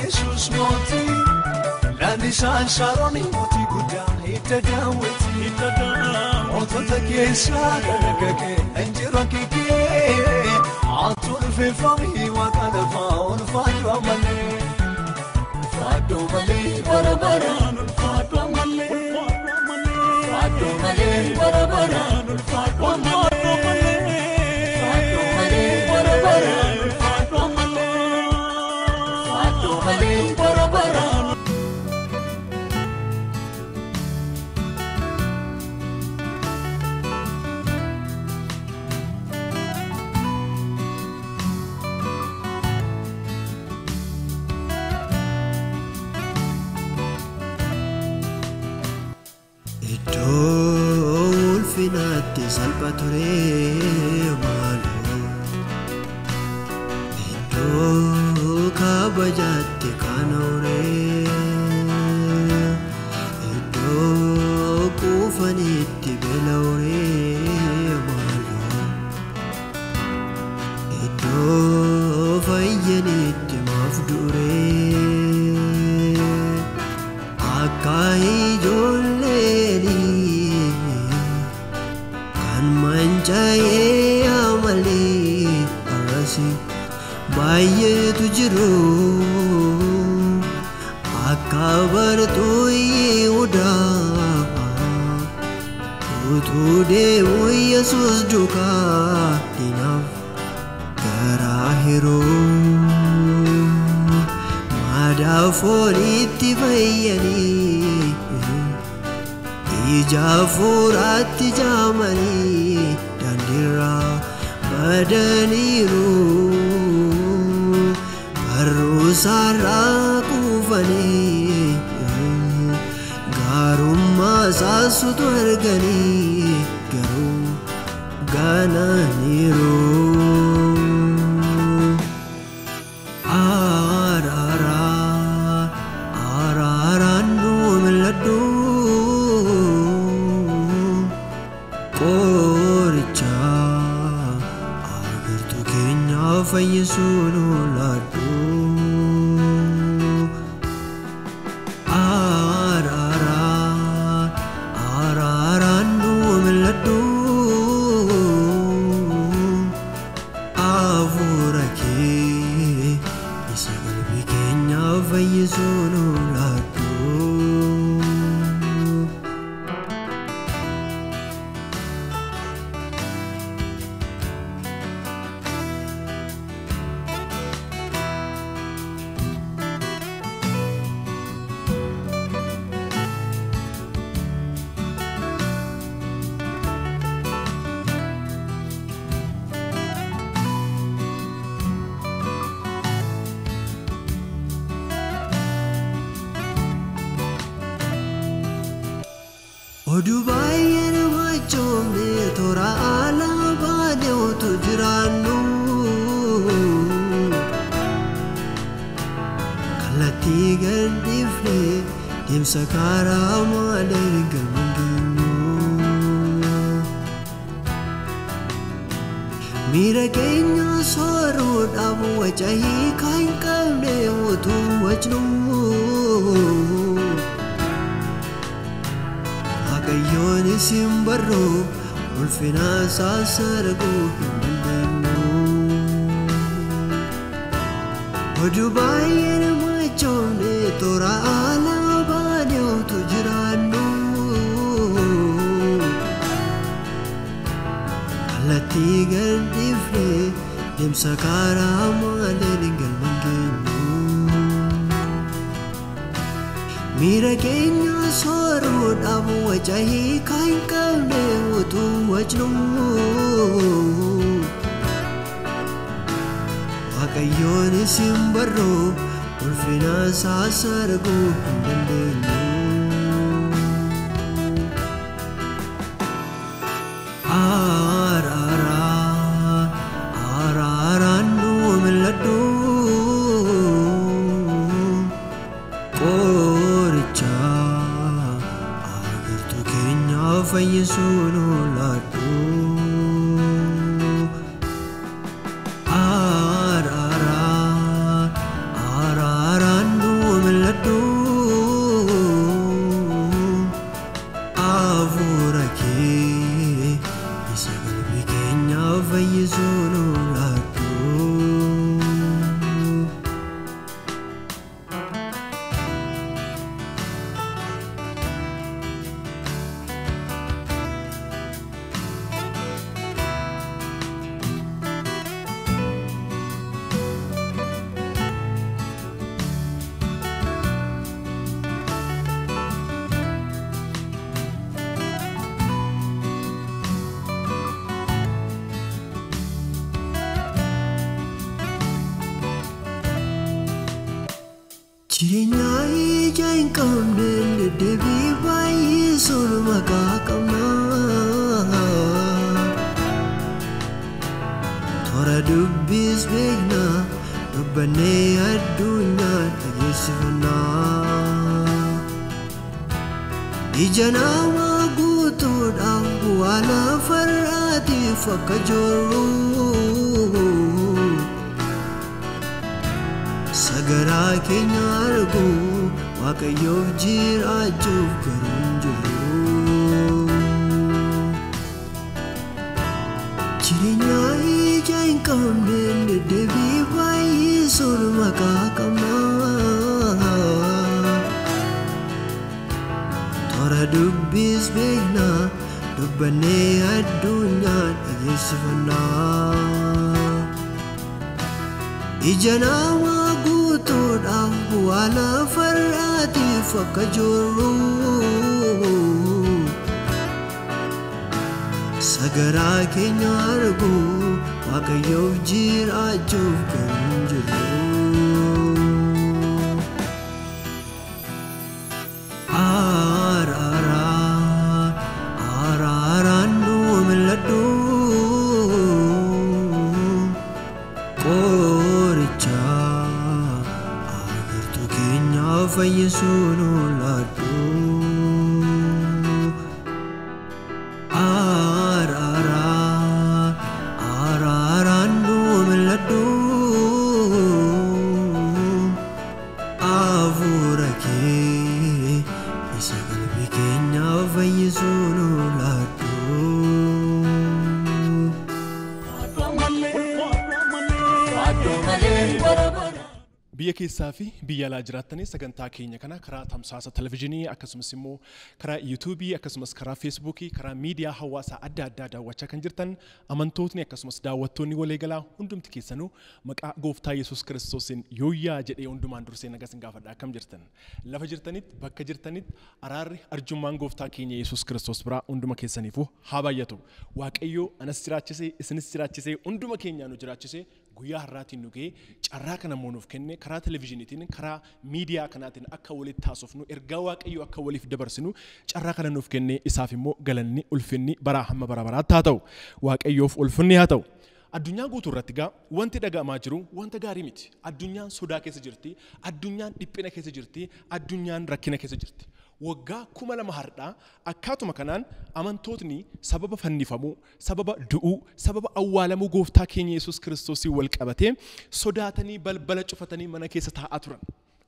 Yesuus mooti Landisaan Shaaroni mooti guddaa itti daawwiti Mootota keessaa dargagee injira kikee Atuun feefamii waaqa lafaa ulfaadhu ammalee Ulfaadhu malee bara baraan ulfaadhu ammalee Ulfaadhu malee bara baraan ulfaadhu ammalee Ulfaadhu malee bara baraan ulfaadhu ammalee Ulfaadhu malee bara baraan Ulfinatti salphature maalo Iddoo kabajaatti kanaure Iddoo kuufanitti beelaure maalo Iddoo fayyanitti maafdure Akka ijoolleeni kan mancaa'ee amalee arrasi baay'eetu jiru akka bartuu Yihudaa utuu deemu Yesuus duukaa dinaaf garaa hiruu maadaa foonitti fayyanii ija fuuraatti jaamanii daandiirraa badaniiru barruusaarraa kuufanii gaarummaa saasutu arganii garuu gananiiru. Araaraan nu mil'adhu qoricha agartuu keenya fayyisuun laadhu. Araaraan nu mil'adhu hafuura kee isa qalbii keenya fayyisuun laadhu. Oduu baay'ee nama joomne toora alaa baanee utuu jiraannu kallattii gadhiifne deemsa karaa malee galmangeenyu miira keenya sooruudhaaf waca hiikaa hin qabne utuu wajnu Waaqayyoon isin barru ulfina isaas arguu hin dandeenyu. Oduu baay'ee nama joomne toora alaa baanee utuu jiraannu kallattii gadhiifne deemsa karaa malee hin galmangeenyu. Miira keenya sooruudhaaf waca hiikaa hin qabne utuu wajnu Waaqayyoon isin barru ulfina isaas arguu hin dandeenyu. Araaraan nu mil'adhu qoricha agartuu keenya fayyisuun laadhu. Araaraan fayyisuun laatu. Jireenya ija hin qabne deddeebii baay'isuun maqaa qabna. Toora dubbis beekna dubbannee addunyaa dhageessifna. Ija nama guutuudhaan bu'aa lafarraatiif akka jirru. Sagaraa keenya argu Waaqayyoof jiraachuuf garuu hin jiru. Jireenya ija hin qabne deddeebii baay'isuun maqaa qabna. Toora dubbis beekna dubbannee addunyaa dhageessifna. Ija nama guutuudhaan bu'aa lafarraatiif akka jirru. Sagaraa keenya argu Waaqayyoof jiraachuuf garuu hin jiru. Araaraan nu mil'adhu. Fayyisuun laatu. Araaraan nu mil'adhu. Hafuura kee isa qalbii keenya fayyisuun laatu. Biyya keessaa fi biyya alaa jiraattanii sagantaa keenya kana karaa tamsaasa televizyinii akkasumas immoo karaa YouTube akkasumas karaa Facebook karaa miidiyaa hawaasaa adda addaa daawwachaa kan jirtan amantootni akkasumas daawwattoonni waliigalaa hundumti keessanuu maqaa Gooftaa Yesuus Kiristoosiin yooyyaa jedhee hundumaan dursee nagaa sin gaafadha akkam jirtan. Lafa jirtanitti bakka jirtanitti araarri arjummaan Gooftaa keenya Yesuus Kiristoos biraa hunduma keessaniifuu haa baay'atu. Waaqayyoo anas jiraachisee isinis jiraachisee hunduma keenyaa nu jiraachisee guyyaa har'aatiin nu ga'ee carraa kana moonuuf kenne karaa televizyiniitiin karaa miidiyaa kanaatiin akka walitti taasofnu ergaa Waaqayyoo akka waliif dabarsinu carraa kana nuuf kenne isaaf immoo galanni ulfinni baraa hamma bara baraatti haa ta'u. Waaqayyoof ulfinni haa ta'u. Addunyaa guutuu irratti gaa wanti dhaga'amaa jiru wanta gaarii miti. Addunyaan sodaa keessa jirti, addunyaan dhiphina keessa jirti, addunyaan rakkina keessa jirti. Waggaa 2000 har'aa akkaatuma kanaan amantootni sababa fannifamuu, sababa du'uu, sababa awwaalamuu Gooftaa keenya Yesuus Kiristoosii wal qabatee sodaatanii balbala cufatanii mana keessa taa'aa turan.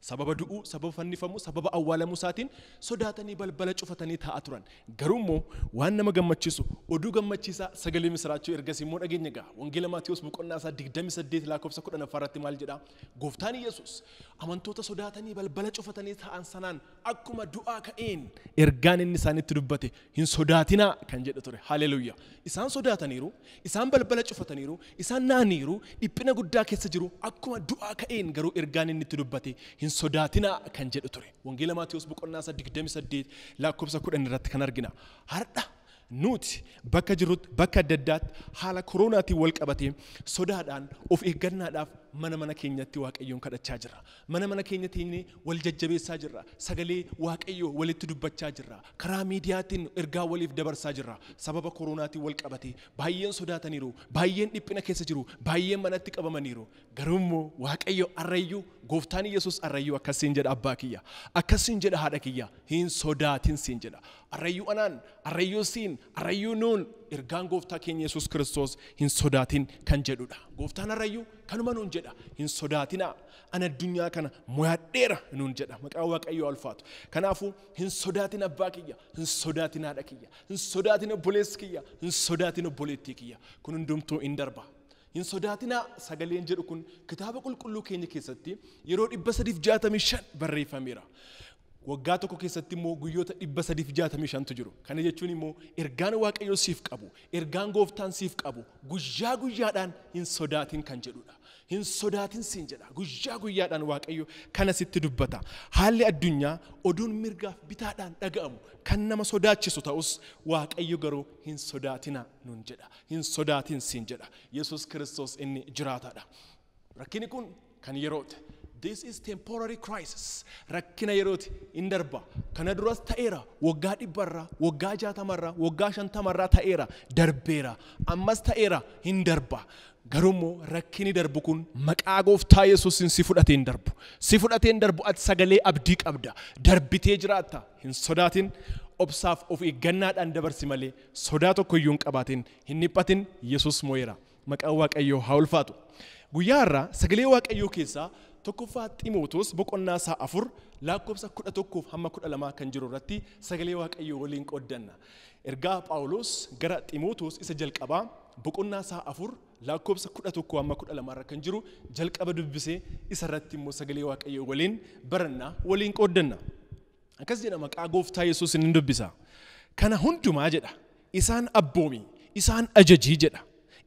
Sababa du'uu, sababa fannifamuu, sababa awwaalamuu isaatiin sodaatanii balbala cufatanii taa'aa turan. Garuu immoo waan nama gammachiisu oduu gammachiisaa sagalee misiraachuu ergasii immoo dhageenya gaa. Wangeela Maatiyos boqonnaa 28 lakkoofsa 10 irratti maal jedha? Gooftaan Yesuus amantoota sodaatanii balbala cufatanii taa'an sanaan akkuma du'aa ka'een ergaan inni isaanitti dubbate hin sodaatinaa kan jedhe ture. Haleluuyaa. Isaan sodaataniiru, isaan balbala cufataniiru, isaan naaniiru, dhiphina guddaa keessa jiru akkuma du'aa ka'een garuu ergaan inni itti dubbate hin sodaatinaa kan jedhe ture. Wangeela Maatiyos boqonnaa 28 lakkoofsa 10 irratti kan argina. Har'a nuti bakka jirrutti bakka adda addaatti haala koronaatiin wal qabatee sodaadhaan of eeggannaadhaaf mana keenyatti Waaqayyoon kadhachaa jirra. Mana keenyatti wal jajjabeessaa jirra. Sagalee Waaqayyoo walitti dubbachaa jirra. Karaa miidiyaatiin ergaa waliif dabarsaa jirra. Sababa koronaatiin wal qabatee baay'een sodaataniiru, baay'een dhiphina keessa jiru, baay'een manatti qabamaniiru. Garuu immoo Waaqayyo arrayyuu Gooftaan Yesuus arrayyuu akkasiin jedha abbaa kiyya. Akkasiin jedha haadha kiyya. Hin sodaatin siin jedha. Arrayyuu anaan, arrayyuu siin, arrayyuu nuun ergaan gooftaa keenya Yesuus Kiristoos hin sodaatin kan jedhudha. Gooftaan har'ayyuu kanuma nuun jedha. Hin sodaatinaa. Ani addunyaa kana mo'adheera nuun jedha. Maqaan Waaqayyoo ulfaatu. Kanaafuu hin sodaatin abbaa kiyya, hin sodaatin haadha kiyya, hin sodaatin obboleessi kiyya, hin sodaatin obboleettii kiyya. Kun hundumtuu hin darba. Hin sodaatinaa sagaleen jedhu kun kitaaba qulqulluu keenya keessatti yeroo 365 barreeffameera. Waggaa tokko keessatti immoo guyyoota 365tu jiru. Kana jechuun immoo ergaan Waaqayyoo siif qabu, ergaan gooftaan siif qabu guyyaa guyyaadhaan hin sodaatin kan jedhudha. Hin sodaatin siin jedha. Guyyaa guyyaadhaan Waaqayyo kana sitti dubbata. Haalli addunyaa oduun mirgaaf bitaadhaan dhaga'amu kan nama sodaachisu ta'us Waaqayyo garuu hin sodaatina nuun jedha. Hin sodaatin siin jedha. Yesuus Kiristoos inni jiraataadha. Rakkinni kun kan yerooti. This is temporary crisis. Rakkina yerooti in darba. Kana duras ta'eera. Waggaa 100, waggaa 60, waggaa 50 ta'eera. Darbeera. Ammas ta'eera hin darba. Garuu rakkinni darbu kun maqaa gooftaa Yesuusin si fudhatee hin darbu. Si fudhatee hin darbu ati sagalee abdii qabda. Darbitee jiraatta. Hin sodaatin. Obsaaf of eeggannaadhaan dabarsi malee sodaa tokko iyyuu hin qabaatin. Hin dhiphatin. Yesuus moo'eera. Maqaan Waaqayyoo haa ulfaatu. Guyyaa har'aa sagalee Waaqayyoo keessaa tokkoffaa Xiimotewos boqonnaa 4 lakkoofsa 11 hamma 12 kan jiru irratti sagalee Waaqayyoo waliin qooddanna. Ergaa Phaawulos gara Xiimotewos isa jalqabaa boqonnaa 4 lakkoofsa 11 hamma 12 irra kan jiru jalqaba dubbisee isa irratti immoo sagalee Waaqayyoo waliin barannaa waliin qooddanna. Akkas jedha maqaa gooftaa Yesuus inni dubbisa. Kana hundumaa jedha isaan abboomi, isaan ajajii jedha,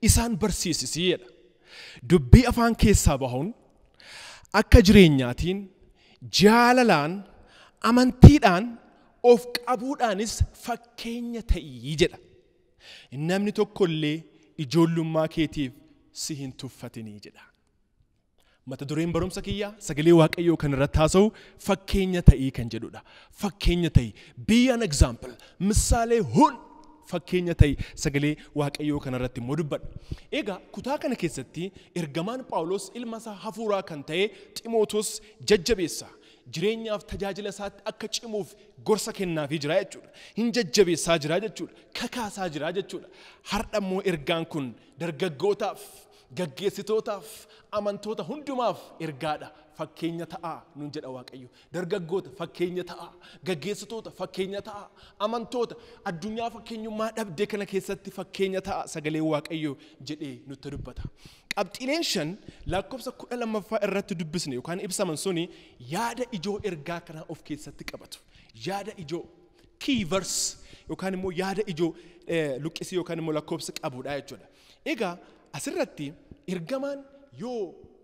isaan barsiisisii jedha. Dubbii afaan keessaa bahuun akka jireenyaatiin jaalalaan amantiidhaan of qabuudhaanis fakkeenya ta'ii jedha. Namni tokkollee ijoollummaa keetiif si hin tuffatinii jedha. Mata dureen barumsa kiyyaa sagalee Waaqayyoo kan irratti haasa'u fakkeenya ta'ii kan jedhudha. Fakkeenya ta'ii. Be an example. Misaalee hun fakkeenya ta'ii sagalee Waaqayyoo kan irratti immoo dubbadha. Egaa kutaa kana keessatti ergamaan Phaawulos ilma isaa hafuuraa kan ta'e Xiimotewos jajjabeessa. Jireenyaaf tajaajila isaatti akka cimuuf gorsa kennaafii jira jechuudha. Hin jajjabeessaa jira jechuudha. Kakaasaa jira jechuudha. Har'a immoo ergaan kun dargaggootaaf, gaggeessitootaaf, amantoota hundumaaf ergaadha. Fakkeenya ta'a nuun jedha Waaqayyo. Dargaggoota fakkeenya ta'a, gaggeessitoota fakkeenya ta'a, amantoota addunyaa fakkeenyummaa dhabdee kana keessatti fakkeenya ta'a sagalee Waaqayyo jedhee nutti dubbata. Qabxiileen 5 lakkoofsa 12 irratti dubbisne yookaan ibsaman suni yaada ijoo ergaa kana of keessatti qabatu. Yaada ijoo key verse yookaan immoo yaada ijoo luqqisii yookaan immoo lakkoofsa qabudha jechuudha. Egaa asirratti ergamaan yoo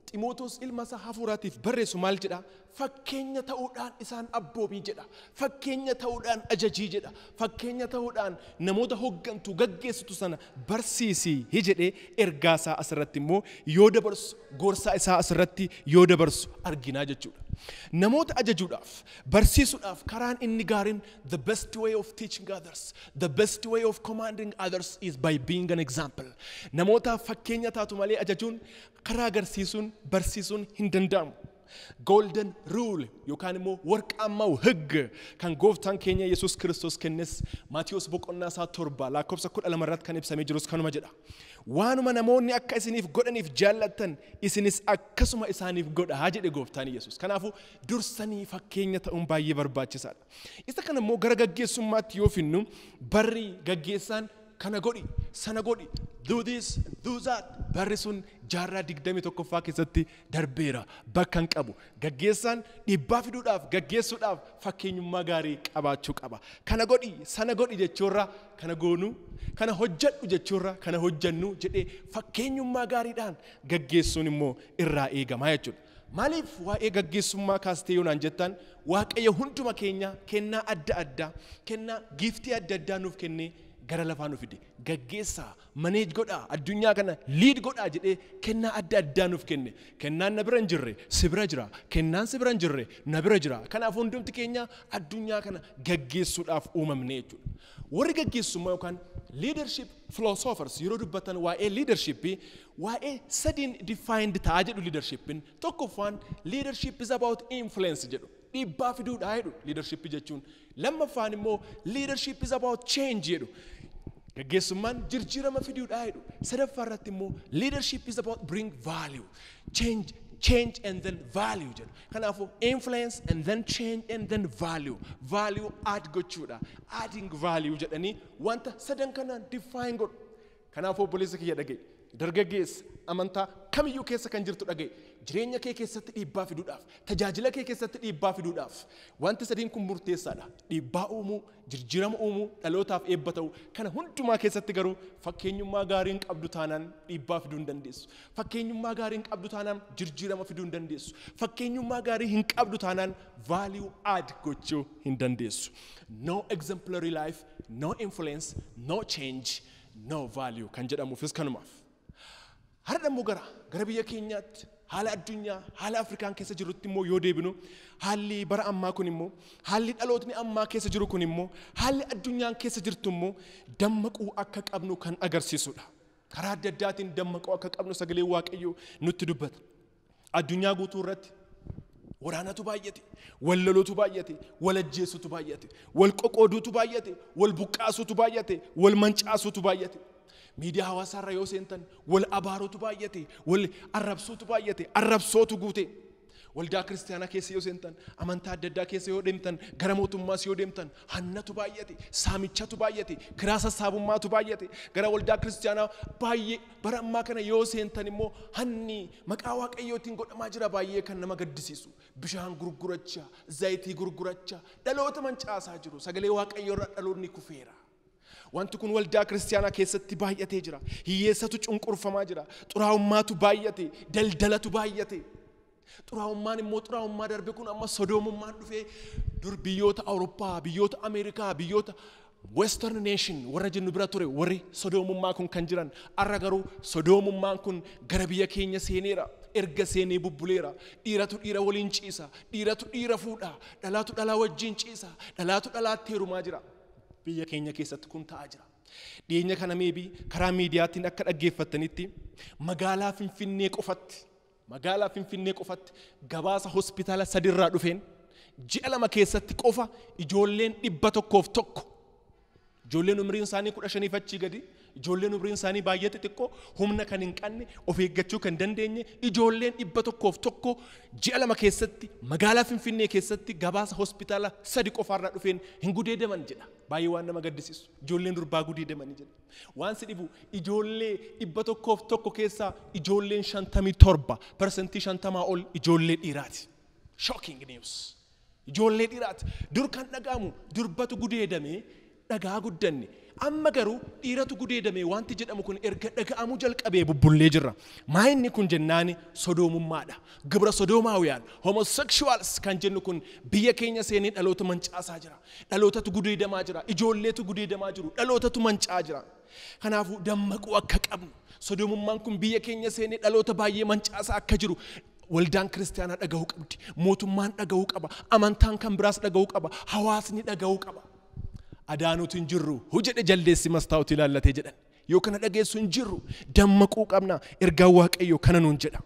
Xiimotewos ilma isaa hafuuraatiif barreessu maal jedha? Fakkeenya ta'uudhaan isaan abboomii jedha. Fakkeenya ta'uudhaan ajajii jedha. Fakkeenya ta'uudhaan namoota hoggantu gaggeessitu sana barsiisii jedhee ergaa isaa asirratti immoo yoo dabarsu gorsa isaa asirratti yoo dabarsu arginaa jechuudha. Namoota ajajuudhaaf, barsiisuudhaaf karaan inni gaariin the best way of teaching others, the best way of commanding others is by being an example. Namoota fakkeenya taatu malee ajajuun karaa agarsiisuun barsiisuun hin danda'amu. Golden rule yookaan immoo warqaammaa higg kan gooftaan keenya Yesuus Kiristoos kennes Maatiyos boqonnaa 7 lakkoofsa 12 irratti kan ibsamee jirus kanuma jedha. Waanuma namoonni akka isiniif godhaniif jaallattan isinis akkasuma isaaniif godhaa jedhe gooftaan Yesuus. Kanaafuu dursanii fakkeenya ta'uun baay'ee barbaachisaadha. Isa kana immoo gara gaggeessummaatti yoo finnu barri gaggeessaan kana godhi, sana godhi, do this, do that. Barri sun jaarraa 21ffaa keessatti darbeera. Bakka hin qabu. Gaggeessaan dhiibbaa fiduudhaaf, gaggeessuudhaaf fakkeenyummaa gaarii qabaachuu qaba. Kana godhi, sana godhi jechuurra kana goonu, kana hojjedhu jechuurra kana hojjennu jedhee fakkeenyummaa gaariidhaan gaggeessuun immoo irraa eegama jechuudha. Maaliif waa'ee gaggeessummaa kaastee yoonaan jettan Waaqayyo hunduma keenya kennaa adda addaa, kennaa giiftii adda addaa nuuf kennee gara lafaa nuuf fide. Gaggeessaa, maneej godhaa, addunyaa kana liid godhaa jedhee kennaa adda addaa nuuf kenne. Kennaan na bira hin jirre si bira jira. Kennaan si bira hin jirre na bira jira. Kanaaf hundumti keenya addunyaa kana gaggeessuudhaaf uumamne jechuudha. Warri gaggeessummaa yookaan leadership philosophers yeroo dubbatan waa'ee leadership waa'ee sadiin defined ta'a jedhu leadershipin. Tokkoffaan leadership is about influence jedhu. Dhiibbaa fiduudha jedhu leadership jechuun. Lammaffaan immoo leadership is about change jedhu. Gaggeessummaan jijjiirama fiduudha jedhu. Sadaffaa irratti immoo leadership is about bring value. Change and then value jedhu. Kanaafuu influence and then change and then value. Value add gochuudha. Adding value jedhanii wanta sadan kanaan define godhu. Kanaafuu obboleessa kiyya dhagaye. Dargaggeessa amantaa kamiyyuu keessa kan jirtu dhagaye. Jireenya kee keessatti dhiibbaa fiduudhaaf, tajaajila kee keessatti dhiibbaa fiduudhaaf wanti sadiin kun murteessaadha. Dhiibbaa uumuu, jijjiirama uumuu, dhalootaaf eebba ta'uu kana hundumaa keessatti garuu fakkeenyummaa gaariin qabdu taanaan dhiibbaa fiduu hin dandeessu. Fakkeenyummaa gaariin qabdu taanaan jijjiirama fiduu hin dandeessu. Fakkeenyummaa gaarii hin qabdu taanaan value add gochuu hin dandeessu. No exemplary life, no influence, no change, no value kan jedhamuufis kanumaaf. Har'a immoo gara biyya keenyaatti haala addunyaa haala Afrikaan keessa jirutti immoo yoo deebinu haalli bara ammaa kun immoo haalli dhalootni ammaa keessa jiru kun immoo haalli addunyaan keessa jirtu immoo dammaquu akka qabnu kan agarsiisudha. Karaa adda addaatiin dammaquu akka qabnu sagalee Waaqayyoo nutti dubbata. Addunyaa guutuu irratti waraanatu baay'ate, wal loluutu baay'ate, wal ajjeesuutu baay'ate, wal qoqooduutu baay'ate, wal buqqaasuutu baay'ate, wal mancaasuutu baay'ate. Miidiyaa hawaasaarra yoo seentan wal abaaruutu baay'ate, wal arrabsuutu baay'ate, arrabsootu guute. Waldaa kiristaanaa keessa yoo seentan, amantaa adda addaa keessa yoo deemtan, gara mootummaas yoo deemtan, hannatu baay'ate, saamichatu baay'ate, kiraa sassaabummaatu baay'ate. Gara waldaa kiristaanaa baay'ee bara ammaa kana yoo seentan immoo hanni maqaa Waaqayyootiin godhamaa jira baay'ee kan nama gaddisiisu. Bishaan gurgurachaa, zayitii gurgurachaa, dhaloota mancaasaa jiru. Sagalee Waaqayyoo irra dhaloonni kufeera. Wanti kun waldaa kiristaanaa keessatti baay'atee jira. Hiyyeessatu cunqurfamaa jira. Xuraa'ummaatu baay'ate, daldalatu baay'ate. Xuraa'ummaan immoo xuraa'ummaa darbe kun amma sodoomummaan dhufee dur biyyoota Awurooppaa, biyyoota Ameerikaa, biyyoota Western nation warra jennu bira ture warri sodoomummaa kun kan jiran. Arra garuu sodoomummaan kun gara biyya keenya seeneera. Erga seenee bubbuleera. Dhiiratu dhiira waliin ciisa. Dhiiratu dhiira fuudha. Dhalaatu dhalaa wajjin ciisa. Dhalaatu dhalaatti heerumaa jira. Biyya keenya keessatti kun ta'aa jira. Dhiyeenya kana meebii karaa miidiyaatiin akka dhaggeeffattanitti magaalaa Finfinnee qofatti gabaasa hospitaala 3 irraa dhufeen ji'a 2 keessatti qofa ijoolleen 101 ijoolleen umriin isaanii 15 achii gadi ijoolleen umriin isaanii baay'ee xixiqqoo humna kan hin qabne of eeggachuu kan dandeenye ijoolleen 101 ji'a 2 keessatti magaalaa Finfinnee keessatti gabaasa hospitaala 3 qofaarraa dhufeen hin gudeedaman jedha. Baay'ee waan nama gaddisiisu. Ijoolleen durbaa gudeedamanii jedha. Waan si dhibu ijoollee 101 keessaa ijoolleen 57% 50 ol ijoollee dhiiraati. Shocking news. Ijoollee dhiiraati. Dur kan dhaga'amu durbatu gudeedamee dhagaa guddanne. Amma garuu dhiiratu gudeedamee wanti jedhamu kun erga dhaga'amuu jalqabee bubbullee jirra. Maayinni kun jennaani sodoomummaadha. Gibra sodoomaawiyaan homosexuals kan jennu kun biyya keenya seenee dhaloota mancaasaa jira. Dhalootatu gudeedamaa jira. Ijoolleetu gudeedamaa jiru. Dhalootatu mancaa jira. Kanaafuu dammaquu akka qabnu. Sodoomummaan kun biyya keenya seenee dhaloota baay'ee mancaasaa akka jiru. Waldaan kiristaanaa dhaga'uu qabdi. Mootummaan dhaga'uu qaba. Amantaan kan biraas dhaga'uu qaba. Hawaasni dhaga'uu qaba. Adaanuutu hin jirru hojjedhe jaldeessi mastaa'utu ilaallatee jedhan yoo kana dhageessu hin jirru dammaquu qabna. Ergaan Waaqayyoo kana nuun jedha.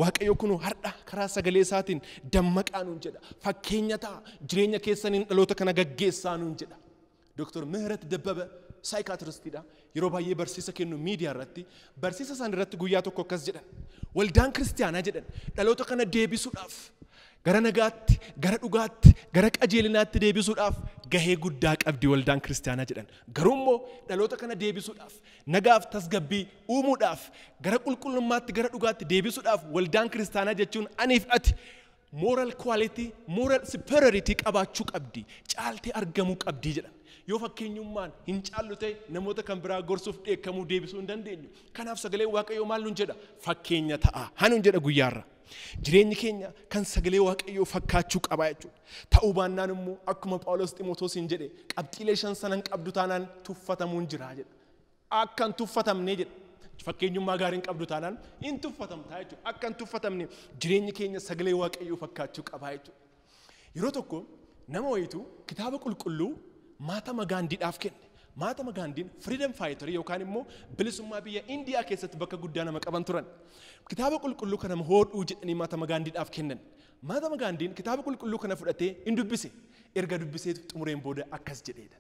Waaqayyoo kun har'a karaa sagalee isaatiin dammaqaa nuun jedha. Fakkeenya ta'a jireenya keessaniin dhaloota kana gaggeessaa nuun jedha. Dr. ምህረት Dabbaba saayikaatiristiidha. Yeroo baay'ee barsiisa kennu miidiyaa irratti barsiisa isaan irratti guyyaa tokko akkas jedhan. Waldaan kiristaanaa jedhan dhaloota kana deebisuudhaaf gara nagaatti, gara dhugaatti, gara qajeelinaatti deebisuudhaaf gahee guddaa qabdi waldaan kiristaanaa jedhan. Garuu immoo dhaloota kana deebisuudhaaf, nagaaf tasgabbii uumuudhaaf, gara qulqullummaatti, gara dhugaatti deebisuudhaaf waldaan kiristaanaa jechuun aniif ati moral quality, moral superiority qabaachuu qabdi, caaltee argamuu qabdi jedhan. Yoo fakkeenyummaan hin caallu ta'e namoota kan biraa gorsuuf dheekkamuu deebisuu hin dandeenyu. Kanaaf sagalee Waaqayyoo maal nuun jedha? Fakkeenya ta'a. Hanuun jedha guyyaarra. Jireenyi keenya kan sagalee Waaqayyoo fakkaachuu qaba jechuudha. Ta'uu baannaan immoo akkuma Phaawulos Xiimotewosiin jedhe qabxiilee 5 sanan qabdu taanaan tuffatamuun jira jedha. Akka hin tuffatamne jedha. Fakkeenyummaa gaariin qabdu taanaan hin tuffatamtaa jechuudha. Akka hin tuffatamne jireenyi keenya sagalee Waaqayyoo fakkaachuu qaba jechuudha. Yeroo tokko nama wayitu kitaaba qulqulluu Mahatma Gaandhiidhaaf kenne. Mahatma Gaandhiin freedom fighter yookaan immoo bilisummaa biyya Indiyaa keessatti bakka guddaa nama qaban turan. Kitaaba qulqulluu kana hodhuu jedhanii Mahatma Gaandhiidhaaf kennan. Mahatma Gaandhiin kitaaba qulqulluu kana fudhatee hin dubbise. Erga dubbisee xumureen booda akkas jedheedha.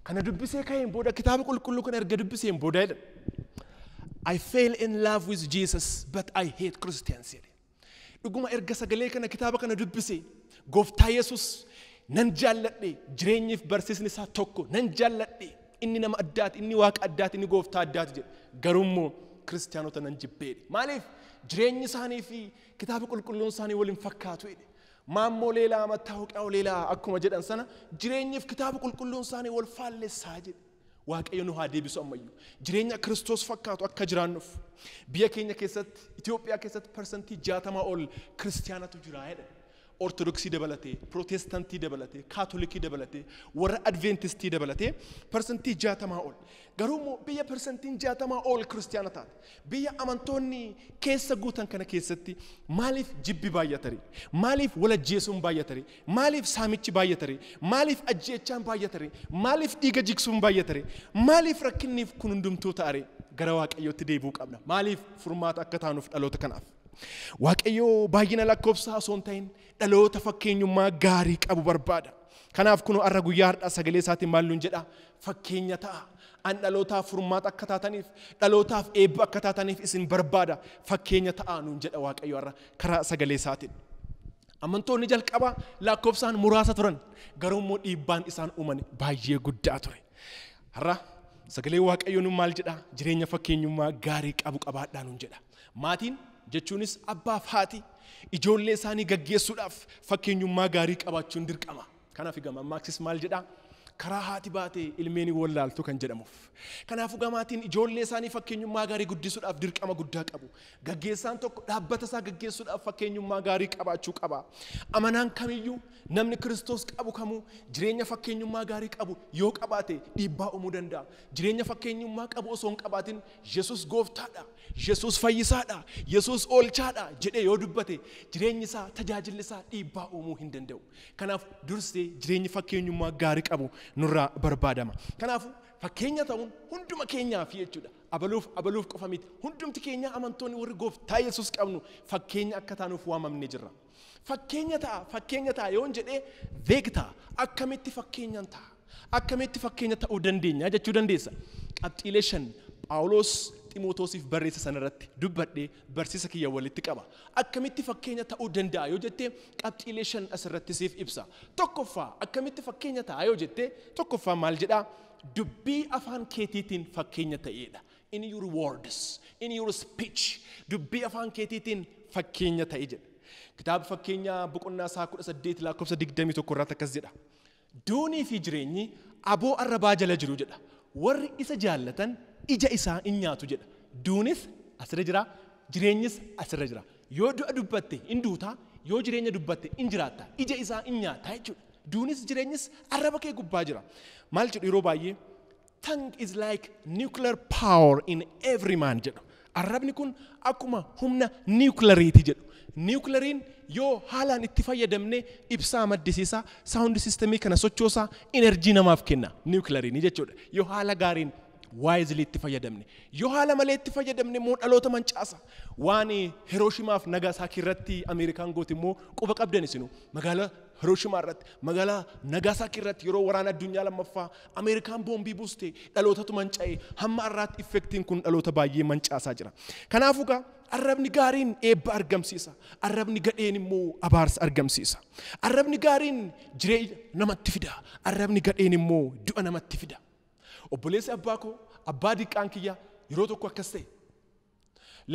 kana dubbisee ka'een booda kitaaba qulqulluu kana erga dubbiseen booda jedhan I fell in love with Jesus but I hate Christians jedhe dhuguma erga sagalee kana kitaaba kana dubbisee Gooftaa Yesuus nan jaalladhe jireenyiif barsiisni isaa tokko nan jaalladhe inni nama addaati inni waaqa addaati inni gooftaa addaati jedhe garuu kiristaanota nan jibbeedhe maaliif jireenyi isaanii fi kitaaba qulqulluun isaanii waliin fakkaatu jedhe maammoo leelaa mattaawqaa leelaa akkuma jedhan sana jireenyiif kitaaba qulqulluun isaanii wal faallessaa jedhe waaqayyo nu haa deebisu ammayyuu jireenya Kiristoos fakkaatu akka jiraannuuf biyya keenya keessatti Itoophiyaa keessatti persentii 60 ol kiristaanatu jira jedhe Orthodoxii dabalatee, Protestaantii dabalatee, Kaatolikii dabalatee, warra Adventistii dabalatee persentii 60 ol. Garuu biyya persentiin 60 ol kiristaana taate. Biyya amantoonni keessa guutan kana keessatti maaliif jibbi baay'atari? Maaliif walajjeesuun baay'atari? Maaliif saamichi baay'atari? Maaliif ajjeechaan baay'atari? Maaliif dhiiga jigsuun baay'atari? Maaliif rakkinniif kun hundumtuu ta'are? Gara Waaqayyootti deebi'uu qabna. Maaliif furmaata akka taanuuf dhaloota kanaaf? Waaqayyo baay'ina lakkoofsaa osoo hin ta'in dhaloota fakkeenyummaa gaarii qabu barbaada. Kanaaf kun har'a guyyaa har'aa sagalee isaatiin maal nuun jedha? Fakkeenya ta'a. An dhalootaaf furmaata akka taataniif, dhalootaaf eebba akka taataniif isin barbaada. Fakkeenya ta'a nuun jedha Waaqayyo har'a karaa sagalee isaatiin. Amantoonni jalqaba lakkoofsaan muraasa turan. Garuu immoo dhiibbaan isaan uuman baay'ee guddaa ture. Har'a sagalee Waaqayyo nuun maal jedha? Jireenya fakkeenyummaa gaarii qabu qabaadhaa nuun jedha. Maatiin jechuunis abbaaf haati ijoollee isaanii gaggeessuudhaaf fakkeenyummaa gaarii qabaachuun dirqama. Kanaaf Maaksis maal jedha? Karaa haati baatee ilmeen wallaaltu kan jedhamuuf. Kanaafuu gamaatiin ijoollee isaanii fakkeenyummaa gaarii guddisuudhaaf dirqama guddaa qabu. Gaggeessaan tokko dhaabbata isaa gaggeessuudhaaf fakkeenyummaa gaarii qabaachuu qaba. Amanaan kamiyyuu namni Kiristoos qabu kamuu jireenya fakkeenyummaa gaarii qabu yoo qabaate dhiibbaa uumuu danda'a. Jireenya fakkeenyummaa qabu osoo hin qabaatin Yesuus gooftaadha, Yesuus fayyisaadha, Yesuus oolchaadha jedhee yoo dubbate jireenyi isaa tajaajilli isaa dhiibbaa uumuu hin danda'u. Kanaaf dursee jireenyi fakkeenyummaa gaarii qabu nurraa barbaadama. Kanaafuu fakkeenya ta'uun hunduma keenyaaf jechuudha. Abaluuf qofa miti. Hundumti keenya amantoonni warri Gooftaa Yesuus qabnu fakkeenya akka taanuuf waamamnee jirra. Fakkeenya ta'a yoon jedhee beektaa akkamitti fakkeenyaan ta'a? Akkamitti fakkeenya ta'uu dandeenya jechuu dandeessa. Qabxiilee 5 Phaawulos Ximootosiif barreessa sanarratti dubbadhee barsiisa kiyya walitti qaba. Akkamitti fakkeenya ta'uu danda'a yoo jettee qabxiilee 5 asirratti siif ibsa. Tokkoffaa akkamitti fakkeenya ta'a yoo jettee tokkoffaa maal jedhaa? Dubbii afaan keetiitiin fakkeenya ta'eedha. In your words, in your speech, dubbii afaan keetiitiin fakkeenya ta'e jedha. Kitaaba fakkeenyaa boqonnaa 18 lakkoofsa 21 irratti akkas jedha. Duunii fi jireenyi aboo arrabaa jala jiru jedha. Warri isa jaallatan ija isaa in nyaatu jedha. Duunis asirra jira, jireenyis asirra jira. Yoo du'a dubbatte in duutaa, yoo jireenya dubbatte in jiraatta. Ija isaa in nyaata jechuudha. Duunis jireenyis arraba kee gubbaa jira. Maal jedhu yeroo baay'ee tongue is like nuclear power in every man jedhu. Arrabni kun akkuma humna nucleariiti jedhu. Nucleariin yoo haalaan itti fayyadamne ibsaa maddisiisaa sound systemii kana sochoosaa energy namaaf kenna. Nucleariin jechuudha. Yoo haala gaariin wisely itti fayyadamne. Yoo haala malee itti fayyadamne immoo dhaloota mancaasa. Waan Hirooshimaa fi Nagasaakii irratti Ameerikaan goote immoo quba qabdan isinu. Magaalaa Hirooshimaa irratti, magaalaa Nagasaakii irratti yeroo waraana addunyaa lammaffaa Ameerikaan boombii buuste dhalootatu manca'e. Hamma har'aatti effektiin kun dhaloota baay'ee mancaasaa jira. Kanaafuu gaa arrabni gaariin eebba argamsiisa. Arrabni gadheen immoo abaarsa argamsiisa. Arrabni gaariin jireenya namatti fida. Arrabni gadheen immoo du'a namatti fida. Obboleessi abbaa koo abbaa diqqaan kiyya yeroo tokko akkas ta'e.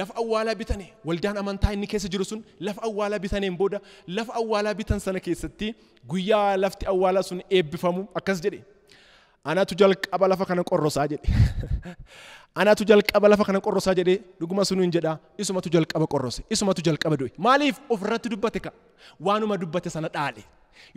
Lafa awwaalaa bitane waldaan amantaa inni keessa jiru sun lafa awwaalaa bitaneen booda lafa awwaalaa bitan sana keessatti guyyaa lafti awwaalaa sun eebbifamu akkas jedhe. Anaatu jalqaba lafa kana qorrosaa jedhe. Anaatu jalqaba lafa kana qorrosaa jedhe dhuguma sunu hin jedha isumatu jalqaba qorrose isumatu jalqaba du'e. Maaliif ofirratti dubbate ka? Waanuma dubbate sana dhaale.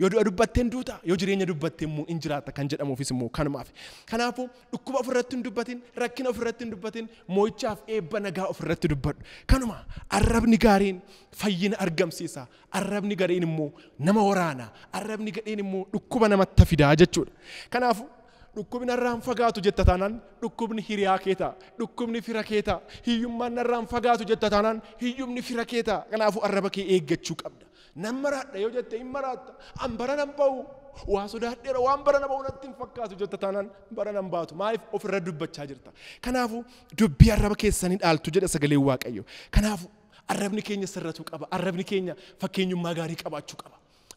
Yoo du'a dubbatteen duuta yoo jireenya dubbatteen immoo in jiraata kan jedhamuufis immoo kanumaaf. Kanaafuu dhukkuba ofirratti hin dubbatin, rakkina ofirratti hin dubbatin, moo'ichaaf eebba nagaa ofirratti dubbadhu. Kanuma arrabni gaariin fayyina argamsiisa. Arrabni gadheen immoo nama waraana. Arrabni gadheen immoo dhukkuba namatti fidaa jechuudha. Kanaafuu dhukkubni narraan fagaatu jetta taanaan dhukkubni hiriyaa kee ta'a. Dhukkubni fira kee ta'a. Hiyyummaan narraan fagaatu jetta taanaan hiyyumni fira kee ta'a. Kanaafuu arraba kee eeggachuu qabda. Nan maraadha yoo jette hin maraatta. An bara nan ba'u waa sodaadheera waan bara nama unatti hin fakkaatu jetta taanaan bara nan baatu maaliif ofirra dubbachaa jirta. Kanaafu dubbii arraba keessanii dhaaltu jedha sagaleen Waaqayyo. Kanaafu arrabni keenya sirratu qaba. Arrabni keenya fakkeenyummaa gaarii qabaachuu qaba.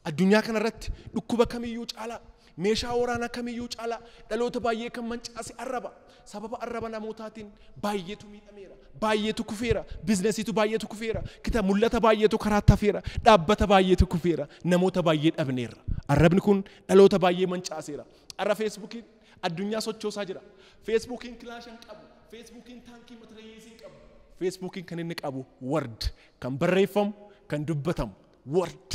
Addunyaa kanarratti dhukkuba kamiyyuu caalaa meeshaa waraanaa kamiyyuu caalaa dhaloota baay'ee kan mancaase arraba. Sababa arraba namootaatiin baay'eetu miidhameera. Baay'eetu kufeera. Biizinesiitu baay'eetu kufeera. Kita mul'ata baay'eetu karaa tafeera. Dhaabbata baay'eetu kufeera. Namoota baay'ee dhabneerra. Arrabni kun dhaloota baay'ee mancaaseera. Arra Feesbuukiin addunyaa sochoosaa jira. Feesbuukiin kilaashan qabu. Feesbuukiin taankii matirayeesii qabu. Feesbuukiin kan inni qabu word kan barreeffamu kan dubbatamu word.